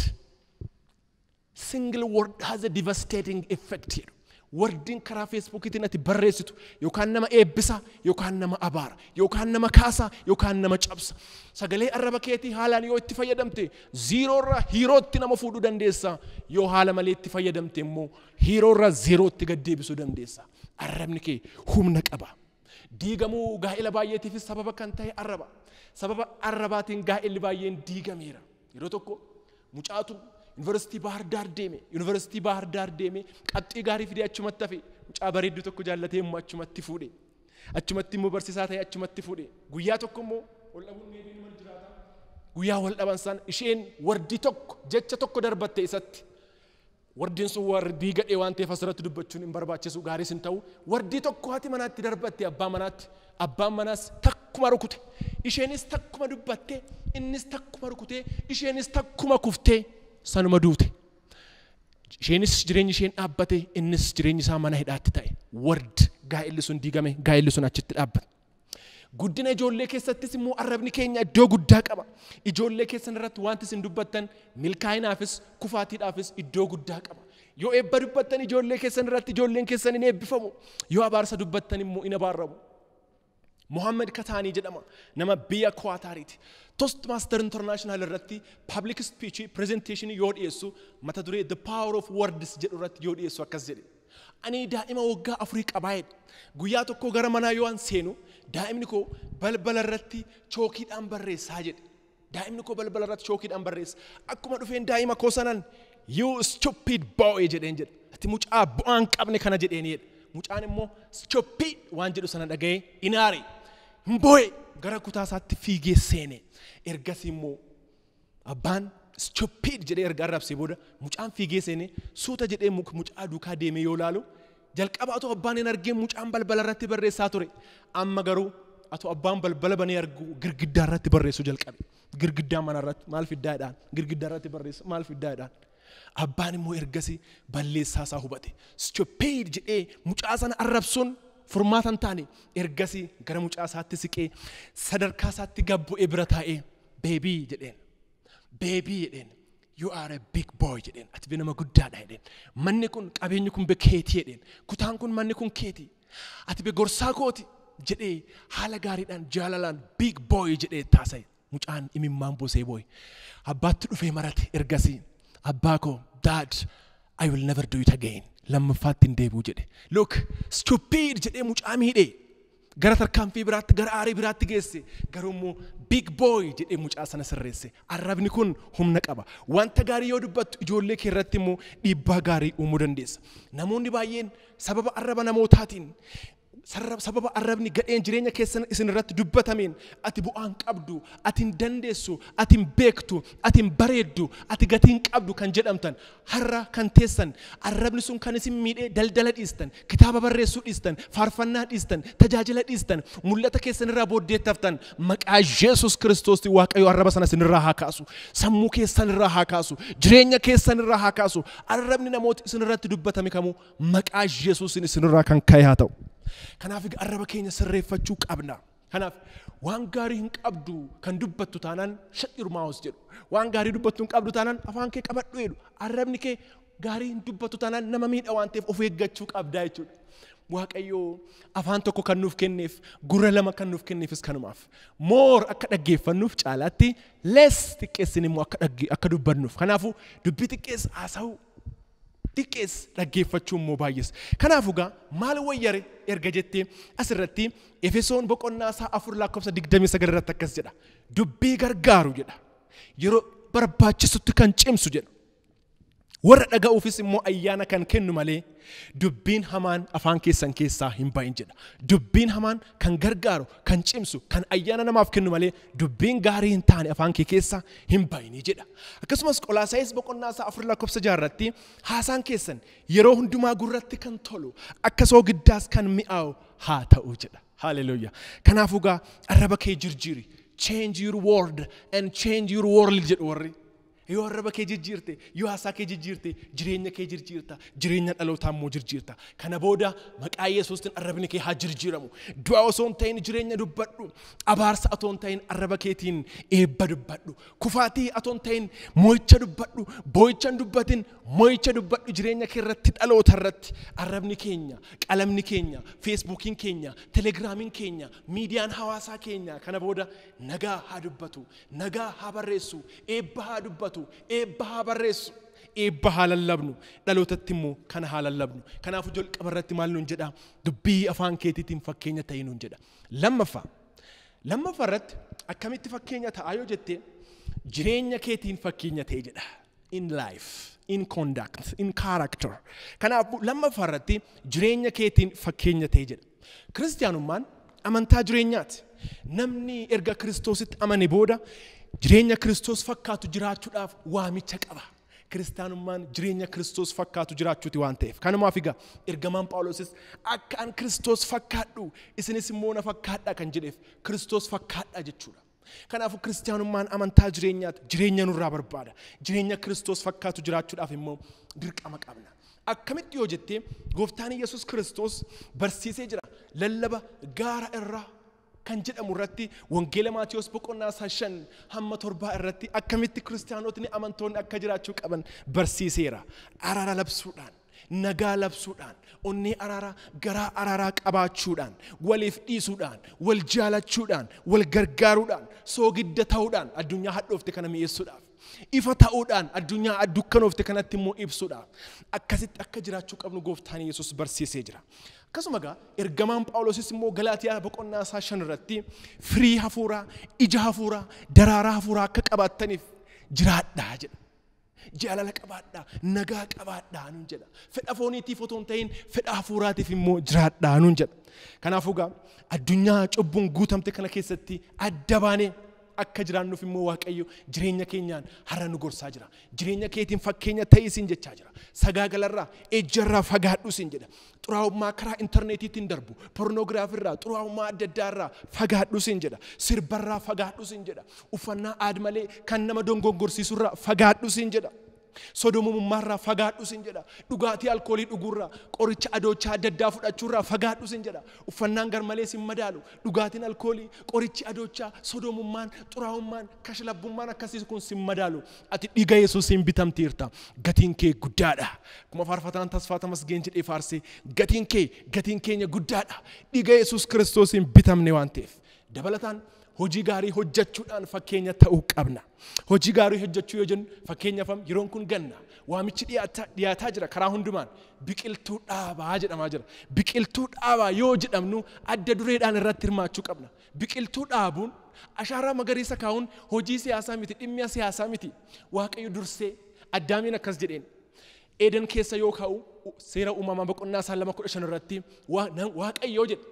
Single word has a devastating effect here. Wordin karaa Feesbuukiitiin ati barreessitu yookaan nama eebbisa yookaan nama abaara yookaan nama kaasa yookaan nama cabsa. Sagalee arraba keetii haalaan yoo itti fayyadamte ziiroorraa hiirootti nama fuudhuu dandeessa. Yoo haala malee itti fayyadamte immoo hiiroorraa ziirootti gad deebisuu dandeessa. Arrabni kee humna qaba. Diigamuu gaa'ela baay'eetiifis sababa kan ta'e arraba. Sababa arrabaatiin gaa'elli baay'een diigameera. Yeroo tokko mucaatu University Bahar Dar deeme qabxii gaarii fidee achumatti hafe mucaa bareeddu tokko jaallatee immoo achumatti fuudhe. Achumatti immoo barsiisaa ta'e achumatti fuudhe. Guyyaa tokko immoo wal dhabuun meebiin mal jiraata. Guyyaa wal dhaban san isheen wardii tokko jecha tokko darbatte isatti. Wardiin sun wardii gadhee waan ta'eef asirratti dubbachuun hin barbaachisu gaariis hin ta'u. Wardii tokko haati manaatti darbatte abbaa manaatti. Abbaan manaas takkuma rukute. Isheenis takkuma dubbatte. Innis takkuma rukute. Isheenis takkuma kuftee. Sanuma duute. Isheenis jireenyi isheen dhaabbate innis jireenyi isaa mana hidhaatti ta'e. Word gaa'elli sun diigame gaa'elli sun achitti dhaabbate. Guddina ijoollee keessattis immoo arrabni keenya iddoo guddaa qaba. Ijoollee keessan irratti wanti isin dubbattan milkaa'inaafis kufaatiidhaafis iddoo guddaa qaba. Yoo eebba dubbattan ijoollee keessan irratti ijoolleen keessan hin eebbifamu. Yoo abaarsa dubbattan immoo hin abaaramu. Muhammad Kataanii jedhama nama biyya Kuwaataariiti. Toastmaster International irratti public speech presentation yoo dhiyeessu mata duree the power of words jedhu irratti yoo dhiyeessu akkas jedhe. Ani daa'ima waggaa 4 qabaayedha. Guyyaa tokko gara manaa yoo an seenu daa'imni koo balbala irratti chookiidhaan barreessaa jedhe. Daa'imni koo balbala irratti chookiidhaan barreessa. Akkuma dhufeen daa'ima koo sanan you stupid boy jedheen jedhe. Ati mucaa bu'aan qabne kana jedheen jedhe. Mucaan immoo stupid waan jedhu sana dhaga'ee inaare. Mboe gara kutaasaatti fiigee seene. Ergasii immoo abbaan stupid jedhee erga arrabsee booda mucaan fiigee seene suuta jedhee mucaa duukaa deemee yoo laalu jalqaba atoo abbaan hin argee mucaan balbala irratti barreessaa ture. Amma garuu atoo abbaan balbala banee argu girgiddaa irratti barreessuu jalqabe. Girgiddaa mana irratti maal fiddaadhaan girgiddaa irratti barreessa maal fiddaadhaan. Abbaan immoo ergasii balleessaa isaa hubate. Stupid jedhee mucaa sana arrabsuun furmaatan taane ergasii gara mucaa isaatti siqee sadarkaa isaatti gabbu'ee bira taa'ee baby jedheen. Baby jedheen. You are a big boy jedheen. Ati bina nama guddaadha jedheen. Manni kun qabeenyi kun keetii jedheen. Kutaan kun manni kun keetii. Ati be gorsaa kooti jedhee haala gaariidhaan jaalalaan big boy jedhee taasise. Mucaan imimmaan boosee boy. Abbaatti dhufee marate ergasii. Abbaa koo dad I will never do it again. Lammafaatti hin deebi'u jedhe. Look stupid jedhee mucaa miidhee. Gara tarkaanfii biraatti gara aarii biraatti geesse. Garuu immoo big boy jedhee mucaa sana sirreesse. Arrabni kun humna qaba. Wanta gaarii yoo dubbattu ijoollee kee irratti immoo dhiibbaa gaarii uumuu dandeessa. Namoonni baay'een sababa arraba namootaatiin sababa arrabni gadheen jireenya keessan isin irratti dubbatameen ati bu'aan qabdu, ati hin dandeessu, ati hin beektu, ati hin bareeddu, ati gatiin qabdu kan jedhamtan har'a kan teessan arrabni sun kan isin miidhee daldala dhiistan, kitaaba barreessuu dhiistan, faarfannaa dhiistan, tajaajila dhiistan, mul'ata keessan irraa booddeettaftan maqaa Yesuus Kiristoos Waaqayyo arraba sana isin irraa haa kaasu, sammuu keessan irraa haa kaasu, jireenya keessan irraa haa kaasu. Arrabni namoota isin irratti dubbatame kamuu maqaa Yesuus isin irraa kan ka'e haa ta'u. Kanaaf arraba keenya sirreeffachuu qabna. Kanaaf waan gaarii hin qabdu kan dubbattu taanaan shaqirmaawus jedhu. Waan gaarii dubbattu hin qabdu taanaan afaan kee qabadhu jedhu. Arrabni kee gaarii hin dubbattu taanaan nama miidha waan ta'eef of eeggachuu qabdaa jechuudha. Waaqayyo afaan tokko kan nuuf kenneef gurra lama kan nuuf kenneefis kanumaaf. Moor akka dhaggeeffannuuf caalaatti less xiqqeessin immoo akka dubbannuuf. Kanaafuu dubbii xiqqees haasa'uu xiqqees dhaggeeffachuu immoo baay'ees. Kanaafuu gaa maal wayyare erga jettee asirratti Efesoon boqonnaa 4:29 irratti akkas jedha. Dubbii gargaaru jedha. Yeroo barbaachisutti kan cimsu jedha. warra dhaga'uufis immoo ayyaana kan kennu malee dubbiin hamaan afaan keessan keessaa hin bahin jedha. Dubbiin hamaan kan gargaaru, kan cimsu, kan ayyaana namaaf kennu malee dubbiin gaarii hin taane afaan kee keessaa hin bahin jedha. Akkasumas Qolaasaayis boqonnaa 4:6 irratti haasaan keessan yeroo hundumaa gurratti kan tolu, akka soogiddaas kan mi'aawu haa ta'u jedha. Hallelujah. Kanaafuu gaa arraba kee jijjiiri. Change your word and change your world jedhu warri. Yoo arraba kee jijjiirte, yoo haasaa kee jijjiirte, jireenya kee jijjiirta, jireenya dhalootaa immoo jijjiirta. Kana booda maqaa Yesuusin arrabni kee haa jijjiiramu. Du'a osoo hin ta'in jireenya dubbadhu. Abaarsa osoo hin ta'in arraba keetiin eebba dubbadhu. Kufaatii osoo hin ta'in moo'icha dubbadhu. Boo'icha hin dubbatin moo'icha dubbadhu jireenya kee irratti, dhaloota irratti. Arrabni keenya, qalamni keenya, feesbuukiin keenya, telegiraamiin keenya, miidiyaan hawaasaa keenya kana booda nagaa haa dubbatu, nagaa haa barreessu, eebba haa dubbatu. Eebba haa barreessu, eebba haa lallabnu, dhalootatti immoo kana haa lallabnu. Kanaafuu jalqaba irratti maal nuun jedha? Dubbii afaan keetiitiin fakkeenya ta'ii nuun jedha. Lammaffaa irratti akkamitti fakkeenya ta'aa yoo jette jireenya keetiin fakkeenya ta'e jedha. In life, in conduct, in character. Kanaafuu lammaffaa irratti jireenya keetiin fakkeenya ta'e jedha. Kiristaanummaan amantaa jireenyaati. Namni erga Kiristoositti amane booda jireenya Kiristoos fakkaatu jiraachuudhaaf waamicha qaba. Kiristaanummaan jireenya Kiristoos fakkaatu jiraachuuti waan ta'eef. Kanumaaf egaa ergamaan Phaawulosis akka an Kiristoos fakkaadhu isinis immoo na fakkaadhaa kan jedheef Kiristoos fakkaadhaa jechuudha. Kanaafuu kiristaanummaan amantaa jireenyaati. Jireenya nurraa barbaada. Jireenya Kiristoos fakkaatu jiraachuudhaaf immoo dirqama qabna. Akkamitti yoo jettee Gooftaan Yesuus Kiristoos barsiisee jira. Lallaba gaara irraa kan jedhamu irratti wangeela Maatiyos boqonnaa 5-7 irratti akkamitti kiristaanotni amantoonni akka jiraachuu qaban barsiiseera. Araara labsuudhaan, nagaa labsuudhaan, onnee araara, garaa araaraa qabaachuudhaan, waliif dhiisuudhaan, wal jaalachuudhaan, wal gargaaruudhaan, soogidda ta'uudhaan addunyaa hadhoofte kana mi'eessuudhaaf. Ifa ta'uudhaan addunyaa dukkanoofte kanatti immoo ibsuudhaaf. Akkasitti akka jiraachuu qabnu Gooftaan Yesuus barsiisee jira. Akkasuma gaa ergamaan Phaawulosis immoo Galaatiyaa boqonnaa 5 irratti firii hafuuraa, ija hafuuraa, daraaraa hafuuraa akka qabaattaniif jiraadhaa jedha. Jaalala qabaadhaa, nagaa qabaadhaa nuun jedha. Fedha fooniitiif otoo hin ta'in fedha hafuuraatiif immoo jiraadhaa nuun jedha. Kanaafuu gaa addunyaa cubbuun guutamte kana keessatti adda baanee akka jiraannuuf immoo Waaqayyo jireenya keenyaan har'a nu gorsaa jira. Jireenya keetiin fakkeenya ta'ii siin jechaa jira. Sagaagalarraa, ejjarraa fagaadhu siin jedha. Xuraa'ummaa karaa intarneetiitiin darbu, pornoogiraafirraa, xuraa'ummaa adda addaarraa fagaadhu siin jedha. Sirbarraa fagaadhu siin jedha. Uffannaa aadmalee kan nama dongongorsiisurraa fagaadhu siin jedha. Sodomummaarraa fagaadhu siin jedha. Dhugaatii alkoolii dhuguurraa, qoricha adoochaa adda addaa fudhachuurraa fagaadhu siin jedha. Uffannaan garmalee sin madaalu, dhugaatiin alkoolii, qorichi adoochaa, sodomummaan, xuraa'ummaan, kashlabbummaan akkasii kun sin madaalu. Ati dhiiga Yesuusiin bitamteerta. Gatiin kee guddaadha. Kuma faarfataan Tasfaa Tamasgeen jedhee faarsee gatiin keenya guddaadha. Dhiiga Yesuus Kiristoosiin bitamne waan ta'eef. Dabalataan hojii gaarii hojjechuudhaan fakkeenya ta'uu qabna. Hojii gaarii hojjechuu yoo jennu fakkeenyaaf yeroon kun ganna waamichi dhiyaataa jira karaa hundumaan biqiltuu dhaabaa jedhamaa jira. Biqiltuu dhaabaa yoo jedhamnu adda dureedhaan irratti hirmaachuu qabna. Biqiltuu dhaabuun ashaaraa magariisa kaa'uun hojii siyaasaa miti, dhimma siyaasaa miti. Waaqayyo dursee Addaamiin akkas jedheen. Eden keessa yoo kaa'u seera uumamaa boqonnaa 2:15 irratti Waaqayyo jedhe.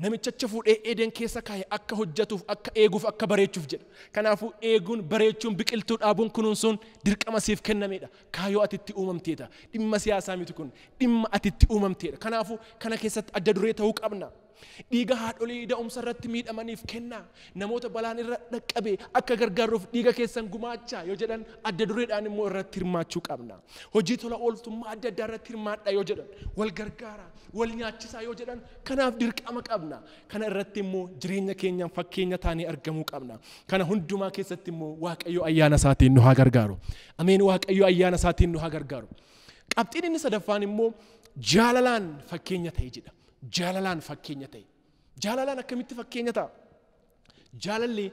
Namicha fuudhee Eden keessa kaa'e akka hojjetuuf, akka eeguuf, akka bareechuuf jedha. Kanaafuu eeguun, bareechuun, biqiltuu dhaabuun kunuunsuun dirqama siif kennameedha. Kaayyoo ati itti uumamteedha. Dhimma siyaasaa miti kun, dhimma ati itti uumamteedha. Kanaafuu kana keessatti adda duree ta'uu qabna. Dhiiga haadholii da'umsa irratti miidhamaniif kennaa. Namoota balaan irra dhaqqabe akka gargaaruuf dhiiga keessan gumaachaa yoo jedhan adda dureedhaan immoo irratti hirmaachuu qabna. Hojii tola ooltummaa adda addaa irratti hirmaadhaa yoo jedhan, wal gargaaraa, wal nyaachisaa yoo jedhan kanaaf dirqama qabna. Kana irratti immoo jireenya keenyaan fakkeenya taanee argamuu qabna. Kana hundumaa keessatti immoo Waaqayyo ayyaana isaatiin nu haa gargaaru. Ameen. Waaqayyo ayyaana isaatiin nu haa gargaaru. Qabxiin inni sadaffaan immoo jaalalaan fakkeenya ta'e jedha. Jaalalaan fakkeenya ta'e. Jaalalaan akkamitti fakkeenya ta'a? Jaalalli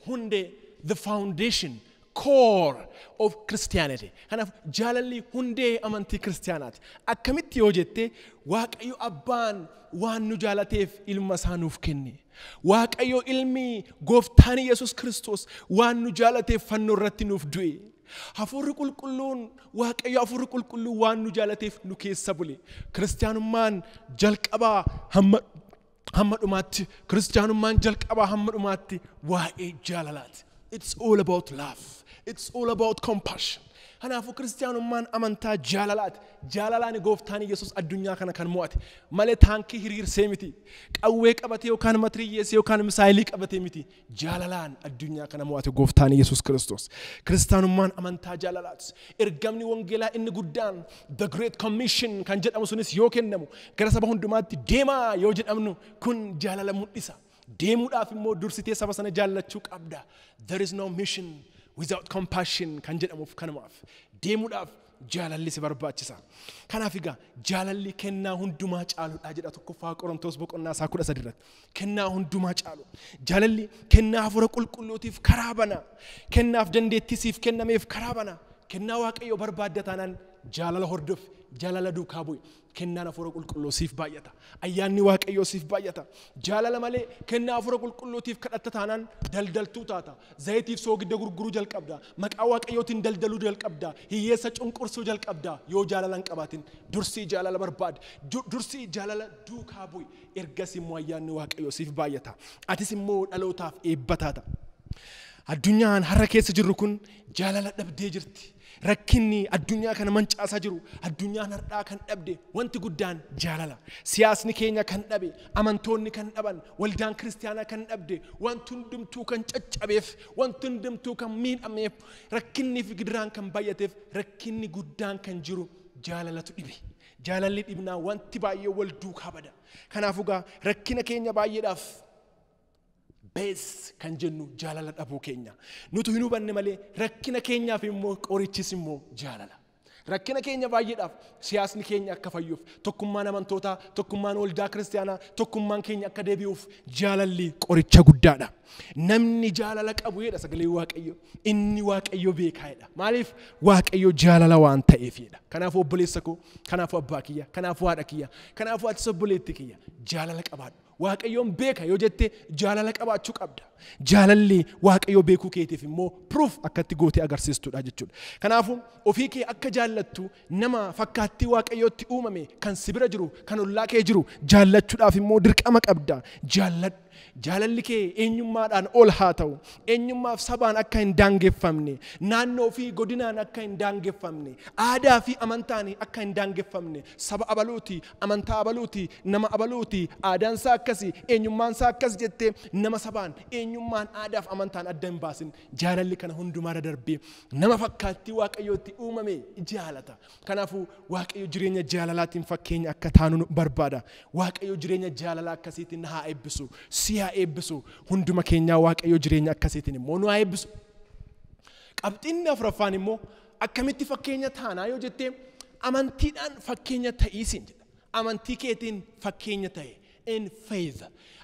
hundee, the foundation, core of Christianity. Kanaaf jaalalli hundee amantii kiristaanaati. Akkamitti yoo jette Waaqayyo abbaan waan nu jaalateef ilma isaa nuuf kenne. Waaqayyo ilmi Gooftaan Yesuus Kiristoos waan nu jaalateef fannoo irratti nuuf du'e. Hafuurri qulqulluun waaqayyo hafuurri qulqulluu waan nu jaalateef nu keessa bule. Kiristaanummaan jalqabaa hamma dhumaatti kiristaanummaan jalqabaa hamma dhumaatti waa'ee jaalalaati. It's all about love. It's all about compassion. Kanaafu kiristaanummaan amantaa jaalalaati. Jaalalaan Gooftaan Yesuus addunyaa kana kan mo'ate. Malee taankii hiriirsee miti. Qawwee qabatee yookaan matiriyyeessee yookaan misaayilii qabatee miti. Jaalalaan addunyaa kana mo'ate Gooftaan Yesuus Kiristoos. Kiristaanummaan amantaa jaalalaati. Ergamni wangeelaa inni guddaan the great commission kan jedhamu sunis yoo kennamu gara saba hundumaatti deemaa yoo jedhamnu kun jaalala mul'isa. Deemuudhaaf immoo dursitee saba sana jaallachuu qabda. There is no mission without compassion kan jedhamuuf kanumaaf deemuudhaaf jaalalli si barbaachisa. Kanaaf egaa jaalalli kennaa hundumaa caaludha jedha tokkoffaa Qorontos boqonnaa 13 irratti. Kennaa hundumaa caalu. Jaalalli kennaa hafuura qulqulluutiif karaa bana. Kennaaf dandeettisiif kennameef karaa bana. Kennaa waaqayyo barbaadda taanaan jaalala hordof, jaalala duukaa bu'i. Kennaan hafuura qulqulluu siif baay'ata. Ayyaanni waaqayyoo siif baay'ata. Jaalala malee kennaa hafuura qulqulluutiif kadhatta taanaan daldaltuu taata. Zayitiif soogidda gurguruu jalqabda. Maqaa waaqayyootiin daldaluu jalqabda. Hiyyeessa cunqursuu jalqabda. Yoo jaalala hin qabaatin dursii jaalala barbaad. Dursii jaalala duukaa bu'i. Ergas immoo ayyaanni waaqayyoo siif baay'ata. Atis immoo dhalootaaf eebba taata. Addunyaan har'a keessa jirru kun jaalala dhabdee jirti. Rakkinni addunyaa kana mancaasaa jiru addunyaan har'aa kan dhabde wanti guddaan jaalala. Siyaasni keenya kan dhabe, amantoonni kan dhaban, waldaan kiristaanaa kan dhabde, wanti hundumtuu kan caccabeef, wanti hundumtuu kan miidhameef, rakkinni fi gidiraan kan baay'ateef, rakkinni guddaan kan jiru jaalalatu dhibe. Jaalalli dhibnaa wanti baay'ee wal duukaa bada. Kanaafuu gaa rakkina keenya baay'eedhaaf bees kan jennu jaalala dhabuu keenya. Nuti hin hubanne malee rakkina keenyaaf immoo qorichis immoo jaalala. Rakkina keenya baay'eedhaaf siyaasni keenya akka fayyuuf, tokkummaan amantootaa, tokkummaan waldaa kiristaanaa, tokkummaan keenya akka deebi'uuf jaalalli qoricha guddaadha. Namni jaalala qabu jedha sagalee waaqayyo. Inni waaqayyo beekaadha. Maaliif waaqayyo jaalala waan ta'eefidha. Kanaafuu obboleessa koo, kanaafuu abbaa kiyya, kanaafuu haadha kiyya, kanaafuu ati obboleetti kiyya jaalala qabaadhu. Waaqayyoon beeka yoo jette jaalala qabaachuu qabda. Jaalalli waaqayyo beekuu keetiif immoo proof akkatti gootee agarsiistudha jechuudha. Kanaafuu ofii kee akka jaallattu nama fakkaattii waaqayyootti uumame kan si bira jiru, kan ollaa kee jiru jaallachuudhaaf immoo dirqama qabda. Jaalladhu. Jaalalli kee eenyummaadhaan ol haa ta'u. Eenyummaaf sabaan akka hin daangeffamne, naannoo fi godinaan akka hin daangeffamne, aadaa fi amantaan akka hin daangeffamne, saba abaluuti, amantaa abaluuti, nama abaluuti, aadaan isaa akkasi, eenyummaan isaa akkas jettee nama sabaan eenyummaan aadaaf amantaan adda hin baasin. Jaalalli kana hundumaarra darbee nama fakkaattii waaqayyootti uumame jaalata. Kanaafuu waaqayyo jireenya jaalalaatiin fakkeenya akka taanu barbaada. Waaqayyo jireenya jaalalaa akkasiitiin haa eebbisu. Siyaa eebbisu. Hunduma keenyaa waaqayyo jireenya akkasiitiin immoo nu haa eebbisu. Qabxiinni afuraffaan immoo akkamitti fakkeenya taanaa yoo jettee amantiidhaan fakkeenya ta'iisin jedha. Amantii keetiin fakkeenya ta'e. In faith.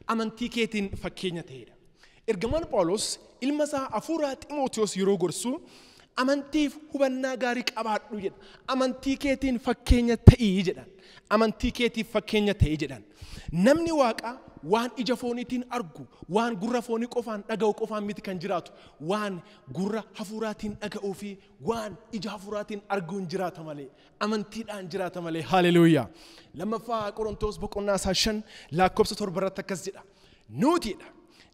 Amantii keetiin fakkeenya ta'edha. Ergamaan Phaawulos ilma isaa hafuuraa Xiimotewos yeroo gorsu amantiif hubannaa gaarii qabaadhu jedha. Amantii keetiin fakkeenya ta'ii jedhan. Amantii keetiif fakkeenya ta'ii jedhan. Namni Waaqaa waan ija fooniitiin argu, waan gurra foonii qofaan dhaga'u qofaan miti kan jiraatu, waan gurra hafuuraatiin dhaga'uu fi waan ija hafuuraatiin arguun jiraata malee, amantiidhaan jiraata malee. Haleluuyaa. Lammaffaa Qorontos boqonnaa 5 lakkoofsa 7 irratti akkas jedha.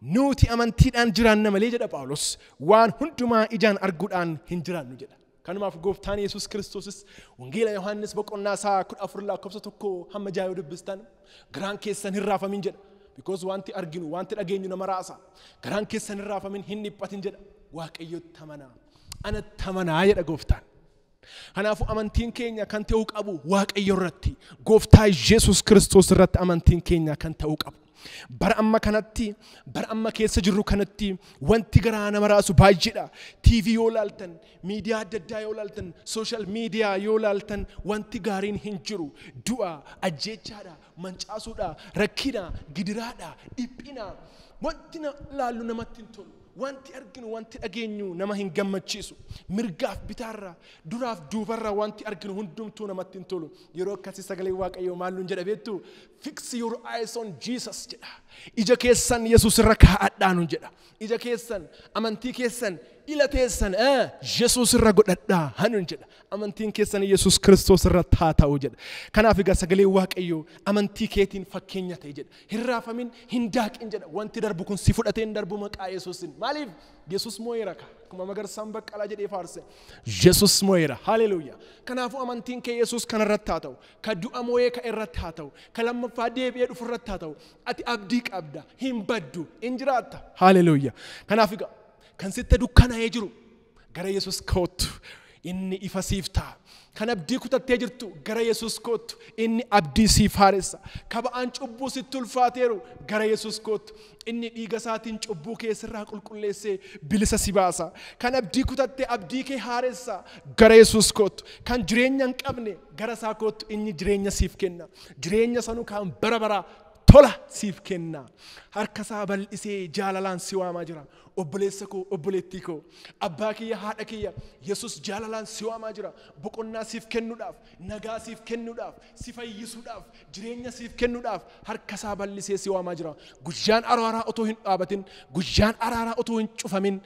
Nuti amantiidhaan jiraanna malee jedha Phaawulos, waan hundumaa ijaan arguudhaan hin jiraannu jedha. Kanumaaf Gooftaan Yesuus Kiristoosis wangeela Yohaannis boqonnaa 14 lakkoofsa 1 hamma 6 yoo dubbistan garaan keessan hin raafamin jedha. Because wanti arginu, wanti dhageenyu nama raasa. Garaan keessan hin raafamin, hin dhiphatin jedha. Waaqayyotti amanaa. Anatti amanaa jedha Gooftaan. Kanaafuu amantiin keenya kan ta'uu qabu Waaqayyo irratti, Gooftaa Yesuus Kiristoos irratti amantiin keenya kan ta'uu qabu. Bara amma kanatti, bara amma keessa jirru kanatti wanti garaa nama raasu baay'eedha. TV yoo laaltan, miidiyaa adda addaa yoo laaltan, social media yoo laaltan wanti gaariin hin jiru. Du'a, ajjeechaadha, mancaasuudha, rakkina, gidiraadha, dhiphina. Wanti laallu namatti hin tolu. Wanti arginu, wanti dhageenyu nama hin gammachiisu. Mirgaaf bitaarra, duraaf duubarra wanti arginu hundumtuu namatti hin tolu. Yeroo akkasii sagalee Waaqayyoo maalluun jedha beektu? Fix your eyes on Jesus jedha. Ija keessan Yesuus irra kaa'adhaa nuun jedha. Ija keessan, amantii keessan ila teessan Yesuus irra godhadhaa hanuun jedha. Amantiin keessan Yesuus Kiristoos irratti haa ta'u jedha. Kanaaf egaa sagalee Waaqayyoo amantii keetiin fakkeenya ta'e jedha. Hin raafamin, hin daaqin jedha. Wanti darbu kun si fudhatee hin darbu maqaa Yesuusin. Maaliif? Yesuus moo'eera ka. Akkuma Magarsaan Baqqalaa jedhee faarse. Yesuus moo'eera. Haleluuyaa. Kanaafuu amantiin kee Yesuus kanarratti haa ta'u. Ka du'a moo'ee ka irratti haa ta'u. Ka lammaffaa deebi'ee dhufu irratti haa ta'u. Ati abdii qabda. Hin baddu. Hin jiraatta. Haleluuyaa. Kanaaf egaa kan sitti dukkana'ee jiru gara Yesuus kootu. Inni ifa siif ta'a. Kan abdii kutattee jirtu gara Yesuus kootu. Inni abdii siif haaressa. Kaba'aan cubbuu sitti ulfaateeru gara Yesuus kootu. Inni dhiiga isaatiin cubbuu keessirraa qulqulleessee bilisa si baasa. Kan abdii kutattee abdii kee haaressa gara Yesuus kootu. Kan jireenya hin qabne gara isaa kootu. Inni jireenya siif kenna. Jireenya sanuu kan bara baraa tola siif kenna. Harka isaa bal'isee jaalalaan si waamaa jira. Obboleessa koo, obboleettii koo, abbaa kiyya, haadha kiyya, Yesuus jaalalaan si waamaa jira. Boqonnaa siif kennuudhaaf, nagaa siif kennuudhaaf, si fayyisuudhaaf, jireenya siif kennuudhaaf harka isaa bal'isee si waamaa jira. Guyyaan araaraa otoo hin dhaabatin, guyyaan araaraa otoo hin cufamin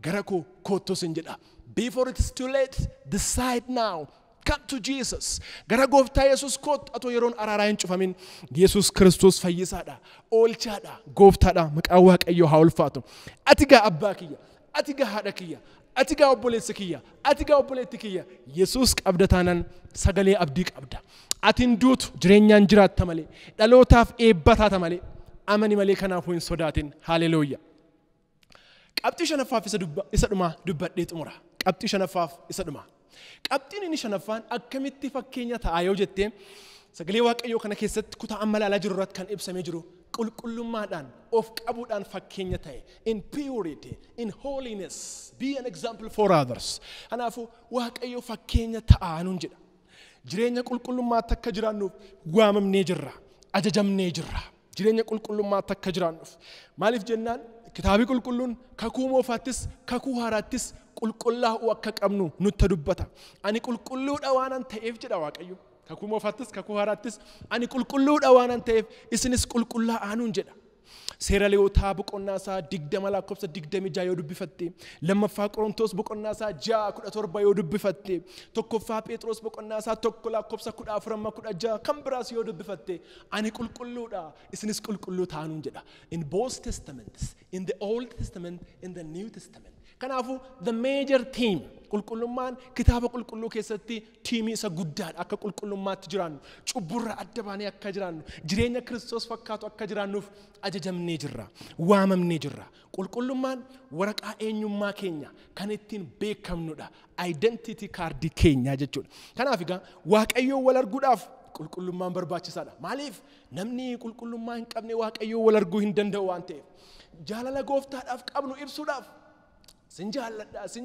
gara koo koottos hin jedha. Before it is too late, decide now. Come to Jesus. Gara Gooftaa Yesuus kootu atoo yeroon araaraa hin cufamin. Yesuus Kiristoos fayyisaadha, oolchaadha, Gooftaadha. Maqaan Waaqayyoo haa ulfaatu. Ati gaa abbaa kiyya, ati gaa haadha kiyya, ati gaa obboleessa kiyya, ati gaa obboleetti kiyya. Yesuus qabda taanaan sagalee abdii qabda. Ati hin duutu jireenyaan jiraatta malee, dhalootaaf eebba taata malee, amani malee kanaafuu hin sodaatin. Haleluuyaa. Qabxii shanaffaaf isa dhumaa dubbadhee xumura. Qabxii shanaffaaf isa dhumaa. Qabxiin inni shanaffaan akkamitti fakkeenya ta'a yoo jettee sagalee Waaqayyoo kana keessatti kutaa amma ilaalaa jirru irratti kan ibsamee jiru qulqullummaadhaan of qabuudhaan fakkeenya ta'e in purity, in holiness, be an example for others. Kanaafuu Waaqayyoo fakkeenya ta'a nuun jedha. Jireenya qulqullummaatti akka jiraannuuf waamamnee jirra, ajajamnee jirra. Jireenya qulqullummaatti akka jiraannuuf maaliif jennaan kitaabii qulqulluun kakuu moofaattis kakuu haaraattis qulqullaa'uu akka qabnu nutti dubbata. Ani qulqulluudha waanan ta'eef jedha Waaqayyo. Kakuu moofaattis kakuu haaraattis ani qulqulluudha waanan ta'eef isinis qulqullaa'aa nuun jedha. Seera Lewwotaa boqonnaa isaa 20 lakkoofsa 26 yoo dubbifatte, lammaffaa Qorontos boqonnaa isaa 6:17 yoo dubbifatte, tokkoffaa Phexros boqonnaa isaa 1 lakkoofsa 14-16 kan biraas yoo dubbifatte, ani qulqulluudha isinis qulqulluu ta'aa nuun jedha. In both testaments, in the Old Testament, in the New Testament. Kanaafuu the major theme qulqullummaan kitaaba qulqulluu keessatti tiimii isa guddaadha. Akka qulqullummaatti jiraannu, cubburra adda baanee akka jiraannu, jireenya Kiristoos fakkaatu akka jiraannuuf ajajamnee jirra, waamamnee jirra. Qulqullummaan waraqaa eenyummaa keenya kan ittiin beekamnudha. Identity card keenya jechuudha. Kanaaf egaa Waaqayyoo wal arguudhaaf qulqullummaan barbaachisaadha. Maaliif namni qulqullummaa hin qabne Waaqayyoo wal arguu hin danda'u waan ta'eef. Jaalala Gooftaadhaaf qabnu ibsuudhaaf sin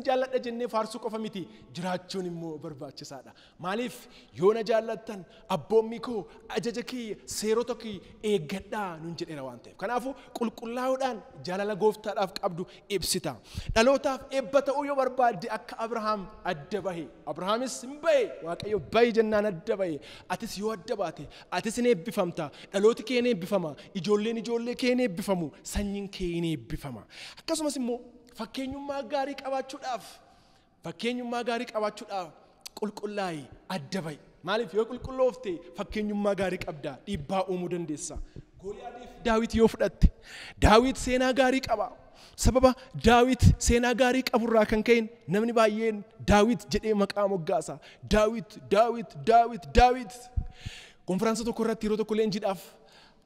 jaalladha jennee faarsuu qofa miti, jiraachuun immoo barbaachisaadha. Maaliif yoo na jaallattan abboommii koo, ajaja kiyya, seerota kiyya eeggadhaa nuun jedheera waan ta'eef. Kanaafuu qulqullaa'uudhaan jaalala Gooftaadhaaf qabdu ibsita. Dhalootaaf eebba ta'uu yoo barbaadde akka Abrahaam adda bahe, Abrahaamis hin bahe, Waaqayyo bahi jennaan adda bahe. Atis yoo adda baate, atis hin eebbifamta, dhalooti kee hin eebbifama, ijoollee kee hin eebbifamu, sanyiin kee hin eebbifama. Akkasumas immoo fakkeenyummaa gaarii qabaachuudhaaf qulqullaa'i adda bahi. Maaliif yoo qulqulloofte fakkeenyummaa gaarii qabda, dhiibbaa uumuu dandeessa. Gooliyaadiif Daawit yoo fudhatte, Daawit seenaa gaarii qaba. Sababa Daawit seenaa gaarii qaburraa kan ka'e namni baay'een Daawit jedhee maqaa moggaasa. Daawit. Konferaansa tokko irratti yeroo tokko leenjiidhaaf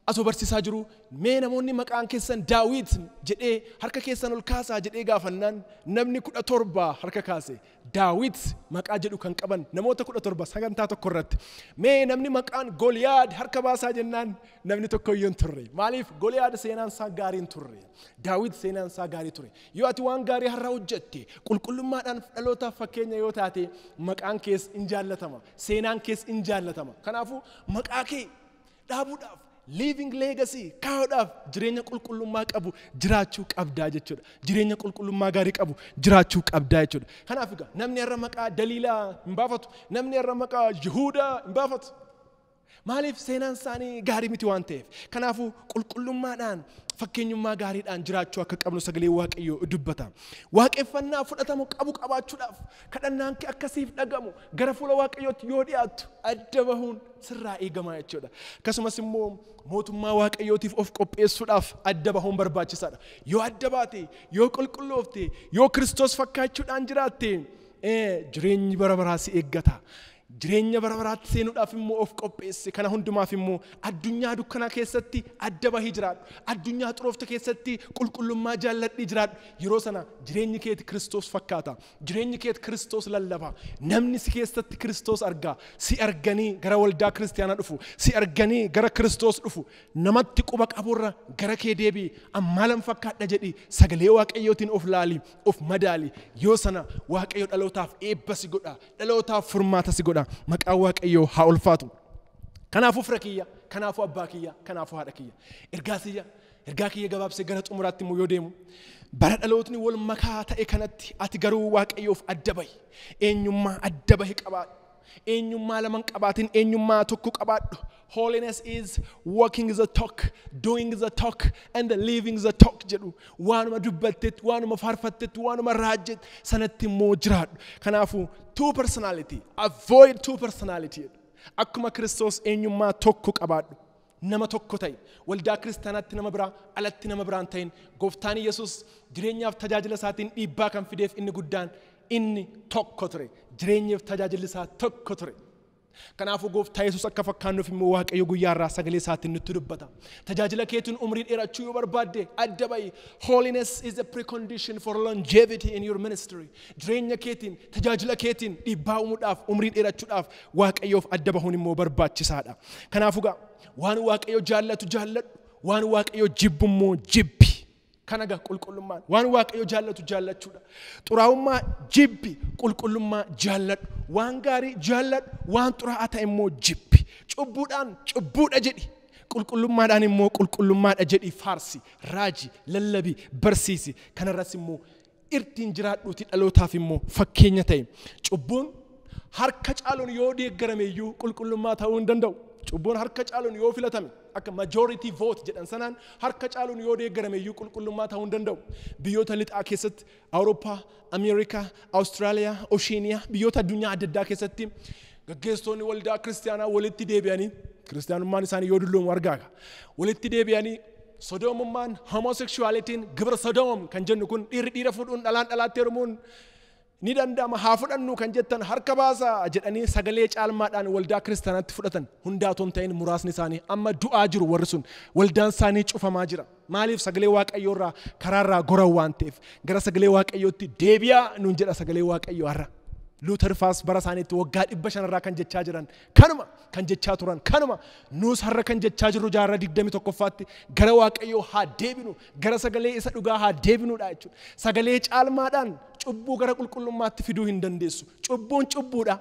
asoo barsiisaa jiru, mee namoonni maqaan keessan Daawit jedhee harka keessan ol kaasaa jedhee gaafannaan namni 17 harka kaase. Daawit maqaa jedhu kan qaban namoota 17 sagantaa tokko irratti. Mee namni maqaan Gooliyaad harka baasaa jennaan namni tokkoyyuu hin turre. Maaliif Gooliyaad seenaan isaa gaarii hin turre. Daawit seenaan isaa gaarii ture. Yoo ati waan gaarii har'a hojjette, qulqullummaadhaan dhalootaaf fakkeenya yoo taate, maqaan kees in jaallatama, seenaan kees in jaallatama. Kanaafuu maqaa kee dhaabuudhaaf living legacy kaa'uudhaaf jireenya qulqullummaa qabu jiraachuu qabdaa jechuudha. Jireenya qulqullummaa gaarii qabu jiraachuu qabdaa jechuudha. Kanaaf egaa namni har'a maqaa Daliilaa hin baafatu, namni har'a maqaa Yihuudaa hin baafatu. Maaliif seenaan isaanii gaarii miti waan ta'eef. Kanaafuu qulqullummaadhaan fakkeenyummaa gaariidhaan jiraachuu akka qabnu sagalee Waaqayyoo dubbata. Waaqeffannaa fudhatamu qabu qabaachuudhaaf kadhannaan kee akkasiif dhagamu gara fuula Waaqayyootti yoo dhiyaattu adda bahuun sirraa eegama jechuudha. Akkasumas immoo mootummaa Waaqayyootiif of qopheessuudhaaf adda bahuun barbaachisaadha. Yoo adda baate, yoo qulqulloofte, yoo Kiristoos fakkaachuudhaan jiraatte jireenyi bara baraa si eeggata. Jireenya bara baraatti seenuudhaaf immoo of qopheesse. Kana hundumaaf immoo addunyaa dukkanaa keessatti adda bahii jiraadhu. Addunyaa xuroofte keessatti qulqullummaa jaalladhii jiraadhu. Yeroo sana jireenyi keeti Kiristoos fakkaata. Jireenyi keeti Kiristoos lallaba. Namni si keessatti Kiristoos argaa. Si arganii gara waldaa kiristaanaa dhufu. Si arganii gara Kiristoos dhufu. Namatti quba qaburra gara kee deebi'i. Ammaalan fakkaadha jedhi sagalee Waaqayyootiin of laali, of madaali. Yoo sana Waaqayyo dhalootaaf eebba si godha. Dhalootaaf furmaata si godha. Maqaan Waaqayyoo haa ulfaatu. Kanaafuu fira kiyya, kanaafuu abbaa kiyya, kanaafuu haadha kiyya. Ergaa kiyya gabaabsee gara xumuraatti immoo yoo deemu bara dhalootni wal makaa ta'e kanatti ati garuu Waaqayyoof adda bahi. Eenyummaa adda bahi qabaadhu. Eenyummaa laman qabaatin eenyummaa tokko qabaadhu. Holiness is walking the talk, doing the talk, and living the talk jedhu. Waanuma dubbattetti, waanuma faarfattetti, waanuma raajjet sanatti immoo jiraadhu. Kanaafuu two personality, avoid two personality. Akkuma Kiristoos eenyummaa tokko qabaadhu. Nama tokko ta'e waldaa kiristaanaatti nama biraa alatti nama biraan ta'in Gooftaan Yesuus jireenyaaf tajaajila isaatiin dhiibbaa kan fideef inni guddaan inni tokko ture. Jireenyaaf tajaajilli isaa tokko ture. Kanaafuu Gooftaa Yesuus akka fakkaannuuf immoo Waaqayyo guyyaa irraa sagalee isaatiin nutti dubbata. Tajaajila keetiin umrii dheerachuu yoo barbaadde adda bahi. Holiness is a precondition for longevity in your ministry. Jireenya keetiin, tajaajila keetiin dhiibbaa uumuudhaaf, umrii dheerachuudhaaf Waaqayyoof adda bahuun immoo barbaachisaadha. Kanaafuu waan Waaqayyo jaallatu jaalladhu, waan Waaqayyo jibbu immoo jibbi. Kanaga qulqullummaan waan Waaqayyo jaallatu jaallachuudha. Xuraa'ummaa jibbi, qulqullummaa jaalladhu. Waan gaarii jaalladhu, waan xuraa'aa ta'e immoo jibbi. Cubbuudhaan cubbuudha jedhi. Qulqullummaadhaan immoo qulqullummaadha jedhi faarsi, raaji, lallabi, barsiisi. Kanarras immoo irtiin jiraadhuuti dhalootaaf immoo fakkeenya ta'e. Cubbuun harka caaluun yoo deeggarame iyyuu qulqullummaa ta'uu hin danda'u. Cubbuun harka caaluun yoo filatame akka majority vote jedhan sanaan harka caaluun yoo deeggarame iyyuu qulqullummaa ta'uu hin danda'u. Biyyoota lixaa keessatti Awurooppaa, Ameerikaa, Awustiraaliyaa, Ooshiiniyaa biyyoota addunyaa adda addaa keessatti gaggeessitoonni waldaa kiristaanaa walitti deebi'anii kiristaanummaan isaanii yoo dulloomu argaa walitti deebi'anii sodoomummaan homosexualitiin gibira sodoom kan jennu kun dhiira fuudhuun dhalaan dhalaatti heerumuun ni danda'ama haa fudhannu kan jettan harka baasaa jedhanii sagalee caalmaadhaan waldaa kiristaanaatti fudhatan hundaatoon ta'in muraasni isaanii amma du'aa jiru warri sun waldaan isaanii cufamaa jira. Maaliif sagalee Waaqayyoo irraa karaarraa goran waan ta'eef gara sagalee Waaqayyootti deebi'aa nuun jedha sagalee Waaqayyoo har'a. Luther Faas bara isaaniitti waggaa 500 kan jechaa jiran kanuma kan jechaa turan kanuma nuus har'a kan jechaa jirru jaarraa 21ffaatti gara Waaqayyoo haa deebinu gara sagalee isa dhugaa haa deebinuudha jechuudha. Sagalee caalmaadhaan cubbuu gara qulqullummaatti fiduu hin dandeessu. Cubbuun cubbuudha,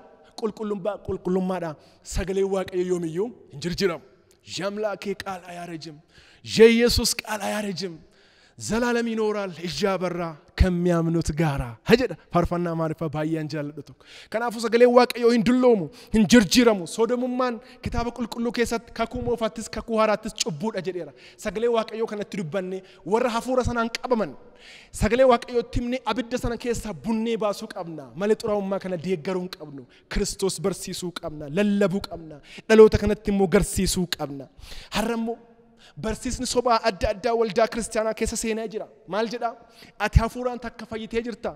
qulqullummaadha. Sagalee Waaqayyoo yoomiyyuu hin jirjiramu. Yamlaakee ቃል አያረጅም የኢየሱስ ቃል አያረጅም ዘላለም ይኖራል እጃበራ ከሚያምኑት ጋራ ሀጀዳ ፋርፋና ማሪፋ ባያን ጃለደቱ ከናፉ ሰገሌ Waaqayyoo hin dulloomu hin jirjiramu sodomummaan kitaaba qulqulluu keessatti kakuu moofattis kakuu haaraattis cubbuudha jedheera. Sagalee Waaqayyoo kanatti dubbanne warra hafuura sanaan qabaman sagalee Waaqayyoo timne abidda sana keessaa bunnee baasuu qabna. Malee xuraa'ummaa kana deeggaruu hin qabnu. Kiristoos barsiisuu qabna, lallabuu qabna, dhaloota kanatti immoo garsiisuu qabna. Har'ammoo barsiisni sobaa adda addaa waldaa kiristaanaa keessa seenaa jira. Maal jedhaa? Ati hafuuraan takka fayyitee jirta.